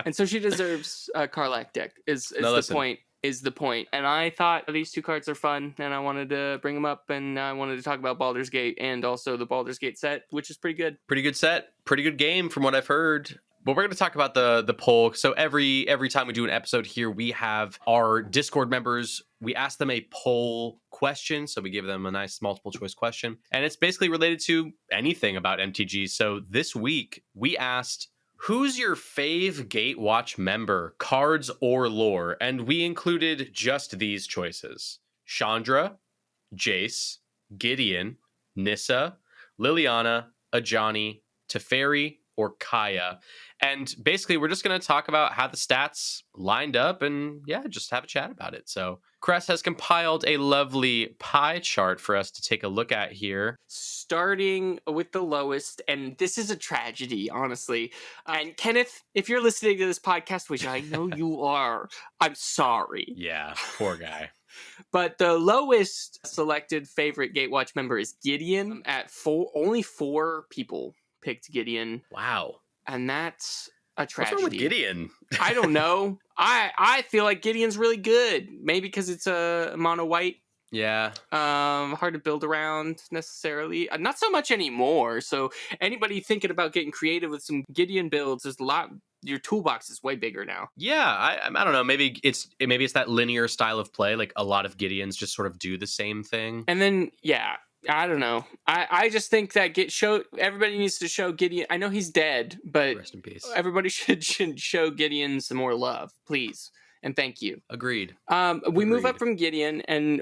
And so she deserves a Karlach deck is the point. And I thought these two cards are fun and I wanted to bring them up and I wanted to talk about Baldur's Gate and also the Baldur's Gate set, which is pretty good. Pretty good set. Pretty good game from what I've heard. But we're going to talk about the poll. So every time we do an episode here, we have our Discord members. We ask them a poll question. So we give them a nice multiple choice question. And it's basically related to anything about MTG. So this week we asked, who's your fave Gatewatch member, cards or lore? And we included just these choices. Chandra, Jace, Gideon, Nissa, Liliana, Ajani, Teferi, or Kaya. And basically, we're just going to talk about how the stats lined up and, just have a chat about it. So Cress has compiled a lovely pie chart for us to take a look at here. Starting with the lowest, and this is a tragedy, honestly. And Kenneth, if you're listening to this podcast, which I know you are, I'm sorry. Yeah, poor guy. But the lowest selected favorite Gatewatch member is Gideon at 4. Only 4 people picked Gideon. Wow. And that's a tragedy. What's wrong with Gideon? I don't know. I feel like Gideon's really good. Maybe because it's a mono white. Yeah. Hard to build around necessarily. Not so much anymore. So anybody thinking about getting creative with some Gideon builds, there's a lot. Your toolbox is way bigger now. Yeah, I don't know. Maybe it's that linear style of play. Like a lot of Gideons just sort of do the same thing. And then I don't know. I just think that everybody needs to show Gideon. I know he's dead, but rest in peace. Everybody should show Gideon some more love, please. And thank you. Agreed. We move up from Gideon, and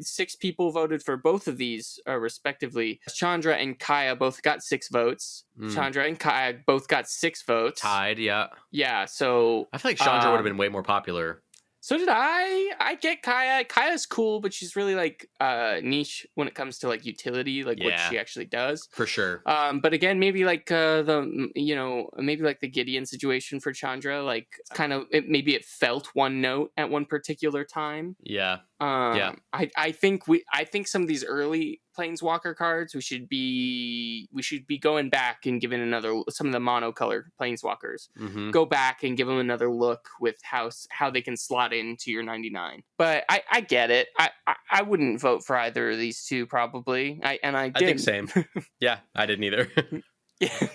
6 people voted for both of these, respectively. Chandra and Kaya both got 6 votes. Chandra and Kaya both got 6 votes. Tied, yeah. Yeah, so... I feel like Chandra would have been way more popular. So did I. I get Kaya. Kaya's cool, but she's really like niche when it comes to like utility, like what Yeah. she actually does. For sure. But again, maybe like maybe like the Gideon situation for Chandra, like kind of maybe it felt one note at one particular time. Yeah. I think some of these early planeswalker cards we should be going back and giving some of the monocolor planeswalkers, Mm-hmm. go back and give them another look with how they can slot into your 99. But I get it. I wouldn't vote for either of these two probably. I think same. Yeah, I didn't either. Yeah.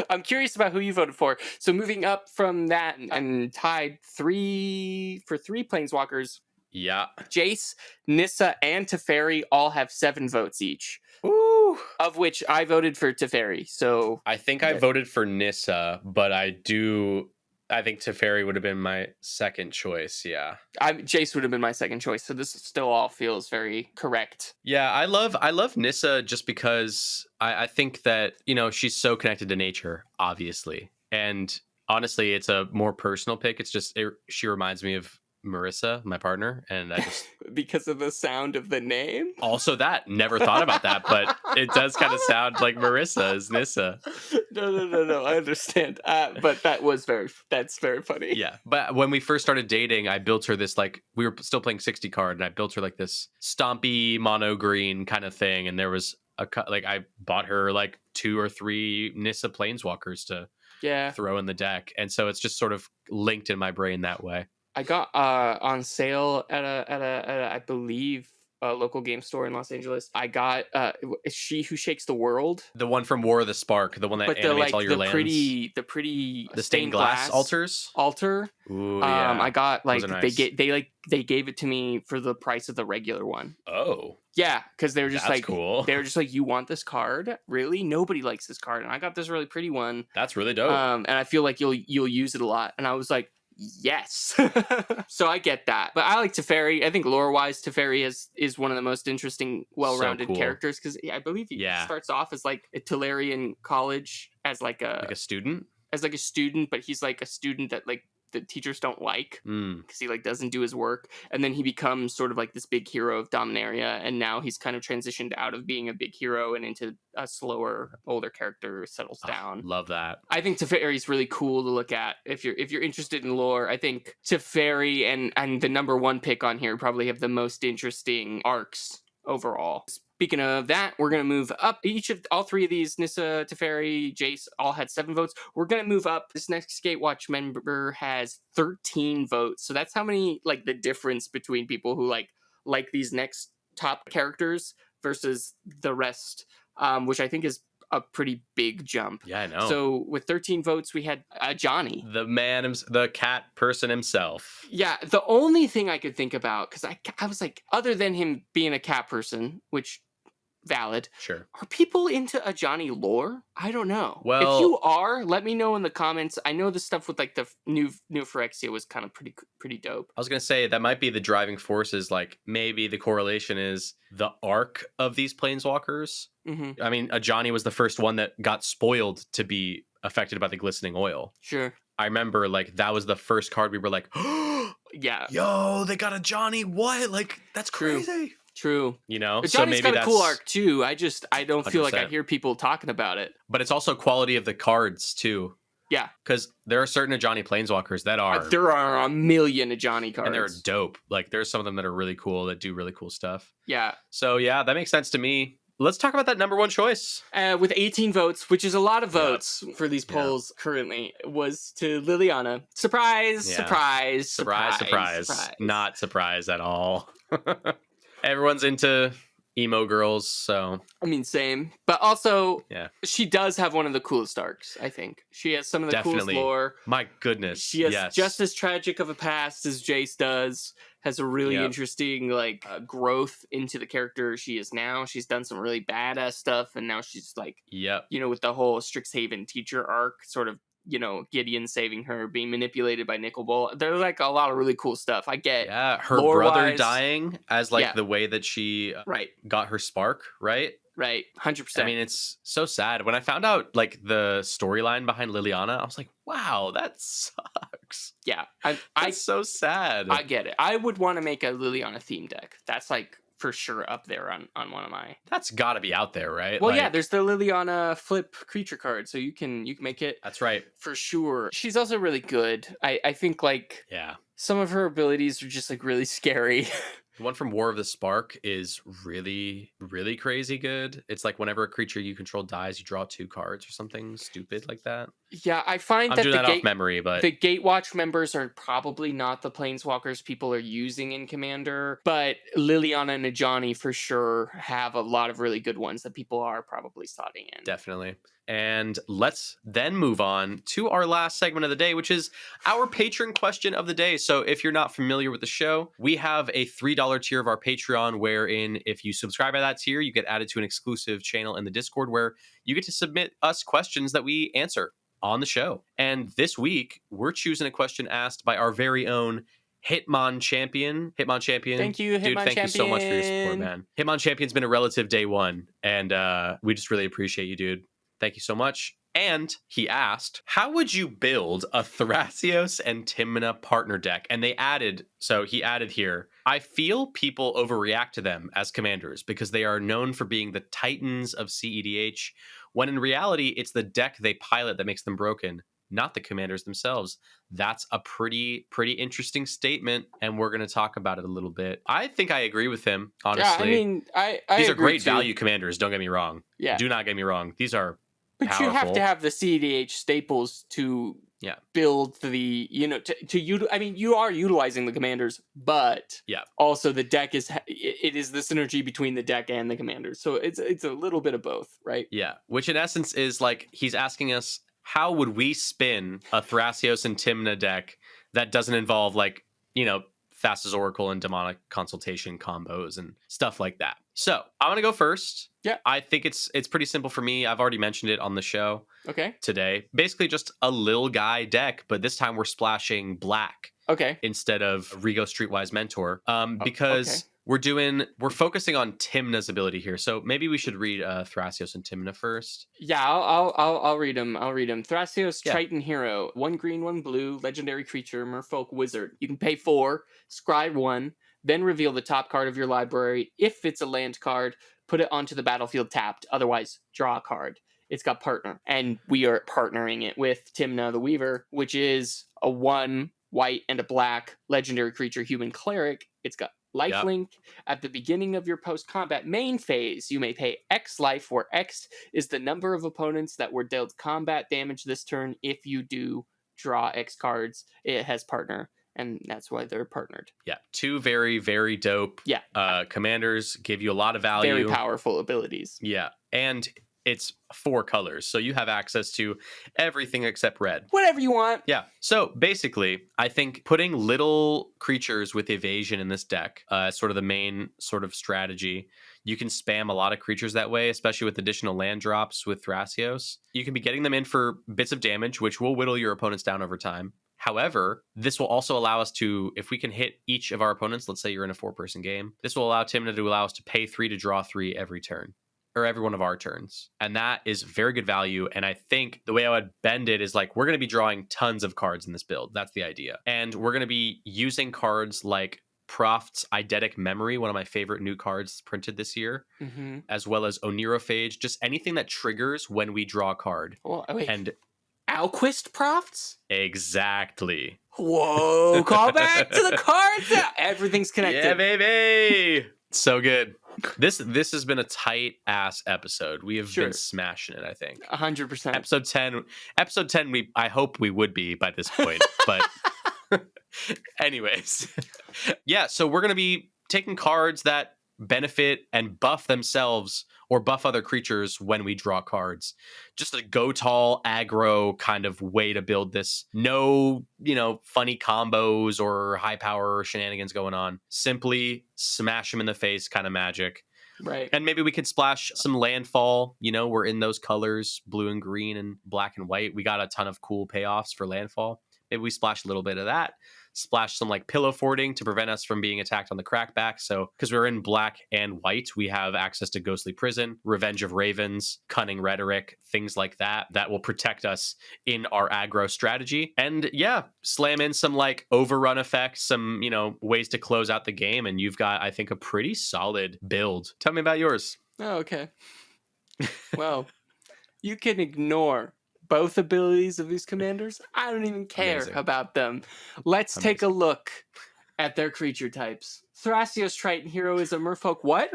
I'm curious about who you voted for. So moving up from that and tied for three planeswalkers. Yeah. Jace, Nissa, and Teferi all have 7 votes each. Ooh. Of which I voted for Teferi. So I think I voted for Nissa, but I think Teferi would have been my second choice. Yeah. Jace would have been my second choice. So this still all feels very correct. Yeah, I love Nissa just because I think that, she's so connected to nature, obviously. And honestly, it's a more personal pick. It's just she reminds me of Marissa, my partner, and I just because of the sound of the name. Also, that never thought about that, but it does kind of sound like Marissa as Nissa. No. I understand, but that's very funny. Yeah, but when we first started dating, I built her this we were still playing 60 card, and I built her like this stompy mono green kind of thing, and there was I bought her like 2 or 3 Nissa planeswalkers to throw in the deck, and so it's just sort of linked in my brain that way. I got on sale at a I believe a local game store in Los Angeles. I got She Who Shakes the World, the one from War of the Spark, the one that animates all your lands. The pretty stained glass altar. Ooh, yeah. I got nice. they gave it to me for the price of the regular one. Oh. Yeah, because they were just cool. They were just like, you want this card? Really? Nobody likes this card, and I got this really pretty one. That's really dope. And I feel like you'll use it a lot. And I was like, yes. So I get that, but I like Teferi. I think lore-wise, Teferi is one of the most interesting, well-rounded characters, because I believe he starts off as like a Tolarian college as like a student, but he's like a student that like the teachers don't like because he like doesn't do his work, and then he becomes sort of like this big hero of Dominaria, and now he's kind of transitioned out of being a big hero and into a slower, older character, settles down. Love that. I think Teferi's really cool to look at if you're interested in lore. I think Teferi and the number 1 pick on here probably have the most interesting arcs overall. Speaking of that, we're going to move up. All 3 of these, Nissa, Teferi, Jace, all had 7 votes. We're going to move up. This next Gatewatch member has 13 votes. So that's how many, like, the difference between people who like these next top characters versus the rest, which I think is a pretty big jump. Yeah, I know. So with 13 votes, we had Johnny. The man, the cat person himself. Yeah, the only thing I could think about, because I was like, other than him being a cat person, which valid. Sure. Are people into a Johnny lore? I don't know. Well, if you are, let me know in the comments. I know the stuff with like the new Phyrexia was kind of pretty dope. I was gonna say that might be the driving forces. Like maybe the correlation is the arc of these planeswalkers. Mm-hmm. I mean, Johnny was the first one that got spoiled to be affected by the glistening oil. Sure. I remember like that was the first card we were like, yeah, yo, they got a Johnny. What? Like that's crazy. True. But Johnny's got a cool arc too. I don't feel 100%. like I hear people talking about it. But it's also quality of the cards too. Yeah. Because there are certain Johnny planeswalkers that are... there are a million Johnny cards. And they're dope. Like there's some of them that are really cool, that do really cool stuff. Yeah. So yeah, that makes sense to me. Let's talk about that number 1 choice. With 18 votes, which is a lot of votes for these polls currently, was to Liliana. Surprise. Not surprised at all. Everyone's into emo girls, so... I mean, same. But also, she does have one of the coolest arcs, I think. She has some of the coolest lore. My goodness, she has just as tragic of a past as Jace does. Has a really interesting growth into the character she is now. She's done some really badass stuff, and now she's like, with the whole Strixhaven teacher arc, sort of, Gideon saving her, being manipulated by Nicol Bola. There's like a lot of really cool stuff. I get her brother dying as like the way that she got her spark, right? Right, 100%. I mean, it's so sad. When I found out like the storyline behind Liliana, I was like, wow, that sucks. sucks. Yeah, That's so sad. I get it. I would want to make a Liliana theme deck. That's like for sure up there on one of my. That's got to be out there, right? Well, yeah, there's the Liliana flip creature card, so you can make it. That's right. For sure. She's also really good. I think like some of her abilities are just like really scary. The one from War of the Spark is really, really crazy good. It's like whenever a creature you control dies, you draw 2 cards or something stupid like that. Yeah, I find I'm that doing the that off memory, but the Gatewatch members are probably not the planeswalkers people are using in Commander, but Liliana and Ajani for sure have a lot of really good ones that people are probably slotting in. Definitely. And let's then move on to our last segment of the day, which is our patron question of the day. So if you're not familiar with the show, we have a $3 tier of our Patreon, wherein if you subscribe at that tier, you get added to an exclusive channel in the Discord where you get to submit us questions that we answer on the show. And this week, we're choosing a question asked by our very own Hitmon Champion. Thank you, dude. Hitmon Thank you so much for your support, Champion. man. Hitmon Champion's been a relative day one, and we just really appreciate you, dude. Thank you so much. And he asked, how would you build a Thrasios and Tymna partner deck? And he added here, I feel people overreact to them as commanders because they are known for being the titans of CEDH, when in reality, it's the deck they pilot that makes them broken, not the commanders themselves. That's a pretty interesting statement, and we're going to talk about it a little bit. I think I agree with him, honestly. Yeah, I mean, these are great too. value commanders, don't get me wrong. Yeah. Do not get me wrong. These are But powerful. you have to have the CEDH staples to build the, I mean, you are utilizing the commanders, but also the deck is the synergy between the deck and the commanders. So it's a little bit of both, right? Yeah, which in essence is like he's asking us, how would we spin a Thrasios and Tymna deck that doesn't involve like, Thassa's Oracle and Demonic Consultation combos and stuff like that. So I'm going to go first. Yeah. I think it's pretty simple for me. I've already mentioned it on the show today. Basically just a little guy deck, but this time we're splashing black instead of Rigo Streetwise Mentor because we're focusing on Tymna's ability here. So maybe we should read Thrasios and Tymna first. Yeah, I'll read them. Thrasios, Triton Hero, 1 green, 1 blue, legendary creature, Merfolk Wizard. You can pay 4, scry 1, then reveal the top card of your library. If it's a land card, put it onto the battlefield tapped. Otherwise, draw a card. It's got partner, and we are partnering it with Tymna the Weaver, which is a 1 white and a black legendary creature, human cleric. It's got lifelink. At the beginning of your post-combat main phase, you may pay X life, where X is the number of opponents that were dealt combat damage this turn. If you do draw X cards, it has partner, and that's why they're partnered. Yeah, 2 very, very dope commanders, give you a lot of value. Very powerful abilities. Yeah, and it's 4 colors, so you have access to everything except red. Whatever you want. Yeah. So basically, I think putting little creatures with evasion in this deck is sort of the main sort of strategy. You can spam a lot of creatures that way, especially with additional land drops with Thrasios. You can be getting them in for bits of damage, which will whittle your opponents down over time. However, this will also allow us to, if we can hit each of our opponents, let's say you're in a 4-person game, this will allow Tymna to allow us to pay 3 to draw 3 every turn. Or every one of our turns. And that is very good value. And I think the way I would bend it is like, we're going to be drawing tons of cards in this build. That's the idea. And we're going to be using cards like Proft's Eidetic Memory, one of my favorite new cards printed this year, as well as Onirophage, just anything that triggers when we draw a card. Oh, wait. And Alquist Profts? Exactly. Whoa, call back to the cards. Everything's connected. Yeah, baby. So good. This has been a tight ass episode. We have been smashing it, I think. 100%. Episode 10 I hope we would be by this point, but anyways. Yeah, so we're going to be taking cards that benefit and buff themselves or buff other creatures when we draw cards. Just a go tall aggro kind of way to build this. No, funny combos or high power shenanigans going on. Simply smash them in the face kind of magic. Right. And maybe we could splash some landfall. We're in those colors, blue and green and black and white. We got a ton of cool payoffs for landfall. Maybe we splash a little bit of that. Splash some like pillow forting to prevent us from being attacked on the crackback. So, because we're in black and white, we have access to Ghostly Prison, Revenge of Ravens, Cunning Rhetoric, things like that will protect us in our aggro strategy. And yeah, slam in some like overrun effects, some, ways to close out the game. And you've got, I think, a pretty solid build. Tell me about yours. Oh, okay. Well, you can ignore both abilities of these commanders. I don't even care Amazing. about them. Let's take a look at their creature types. Thrasios Triton Hero is a merfolk what?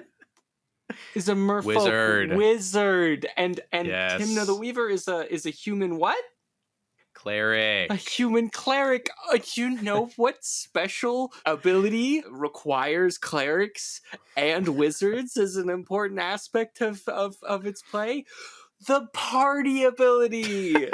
Is a merfolk wizard. And yes. Timna the Weaver is a human what? Cleric. A human cleric. You know what special ability requires clerics and wizards as an important aspect of its play? The party ability.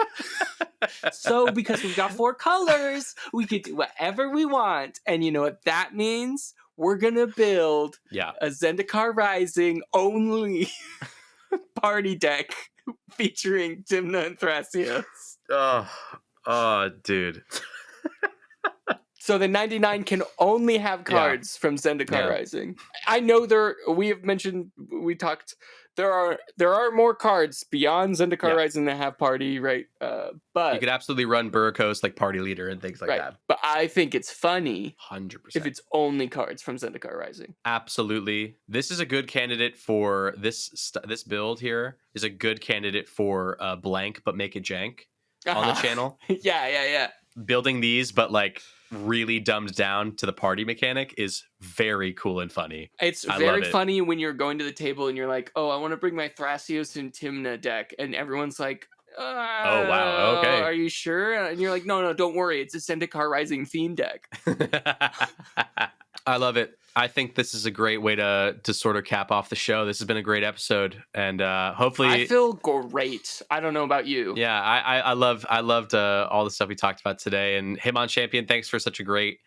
So because we've got 4 colors, we can do whatever we want. And you know what that means? We're gonna build a Zendikar Rising only party deck featuring Timna and Thrasios. Oh, dude. So the 99 can only have cards from Zendikar Rising. I know there are more cards beyond Zendikar Rising that have party, right? But you could absolutely run Burikos like party leader and things like that. But I think it's funny 100% if it's only cards from Zendikar Rising. Absolutely. This is a good candidate for this build here is a good candidate for blank but make it jank on the channel. Yeah. Building these but like really dumbed down to the party mechanic is very cool and funny. It's very funny when you're going to the table and you're like, oh, I want to bring my Thrasios and Timna deck, and everyone's like, oh wow, okay, are you sure? And you're like, no, don't worry, it's a Zendikar Rising theme deck. I love it. I think this is a great way to sort of cap off the show. This has been a great episode, and hopefully, I feel great. I don't know about you. Yeah, I loved all the stuff we talked about today. And Hitmon Champion, thanks for such a great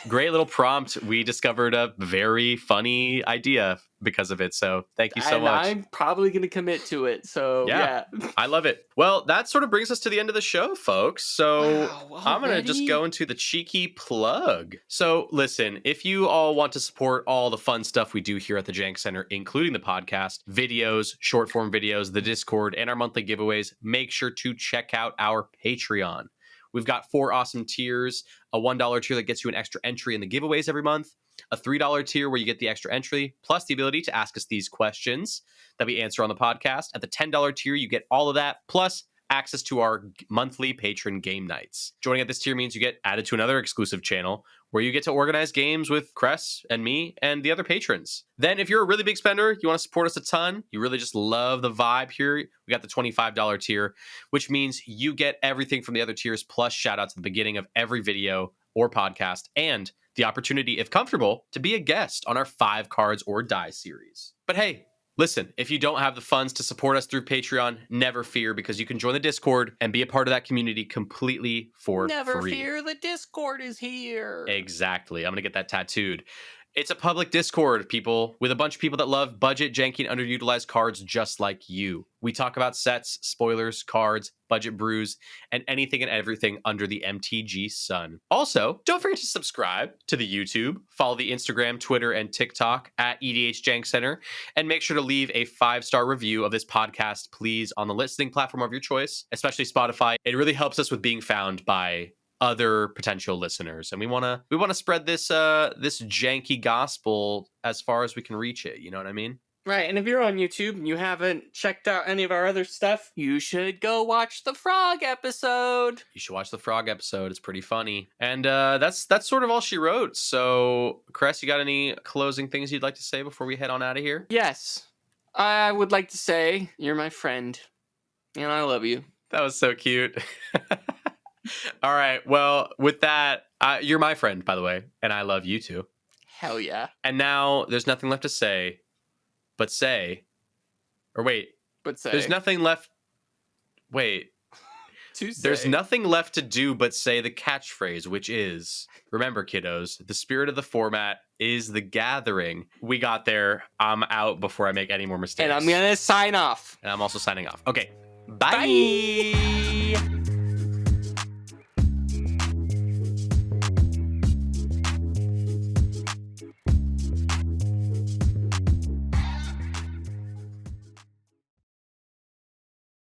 little prompt. We discovered a very funny idea because of it. So thank you so much. I'm probably going to commit to it. So yeah. I love it. Well, that sort of brings us to the end of the show, folks. So I'm going to just go into the cheeky plug. So listen, if you all want to support all the fun stuff we do here at the Jank Center, including the podcast, videos, short form videos, the Discord, and our monthly giveaways, make sure to check out our Patreon. We've got 4 awesome tiers, a $1 tier that gets you an extra entry in the giveaways every month, a $3 tier where you get the extra entry, plus the ability to ask us these questions that we answer on the podcast. At the $10 tier, you get all of that, plus access to our monthly patron game nights. Joining at this tier means you get added to another exclusive channel where you get to organize games with Cress and me and the other patrons. Then if you're a really big spender, you want to support us a ton, you really just love the vibe here, we got the $25 tier, which means you get everything from the other tiers plus shout outs at the beginning of every video or podcast, and the opportunity, if comfortable, to be a guest on our 5 cards or die series. But hey, listen, if you don't have the funds to support us through Patreon, never fear, because you can join the Discord and be a part of that community completely for free. Never fear, the Discord is here. Exactly. I'm going to get that tattooed. It's a public Discord, people, with a bunch of people that love budget, janky, and underutilized cards just like you. We talk about sets, spoilers, cards, budget brews, and anything and everything under the MTG sun. Also, don't forget to subscribe to the YouTube, follow the Instagram, Twitter, and TikTok at EDH Jank Center, and make sure to leave a 5-star review of this podcast, please, on the listening platform of your choice, especially Spotify. It really helps us with being found by other potential listeners, and we want to spread this janky gospel as far as we can reach it. You know what I mean? Right. And if you're on YouTube and you haven't checked out any of our other stuff, you should go watch the frog episode. You should watch the frog episode. It's pretty funny. And that's sort of all she wrote. So, Cress, you got any closing things you'd like to say before we head on out of here? Yes. I would like to say you're my friend, and I love you. That was so cute. All right. Well, with that, you're my friend, by the way, and I love you too. Hell yeah. And now there's nothing left to say, but say, or wait. But say. There's nothing left. Wait. To say. There's nothing left to do but say the catchphrase, which is, remember, kiddos, the spirit of the format is the gathering. We got there. I'm out before I make any more mistakes. And I'm going to sign off. And I'm also signing off. Okay. Bye.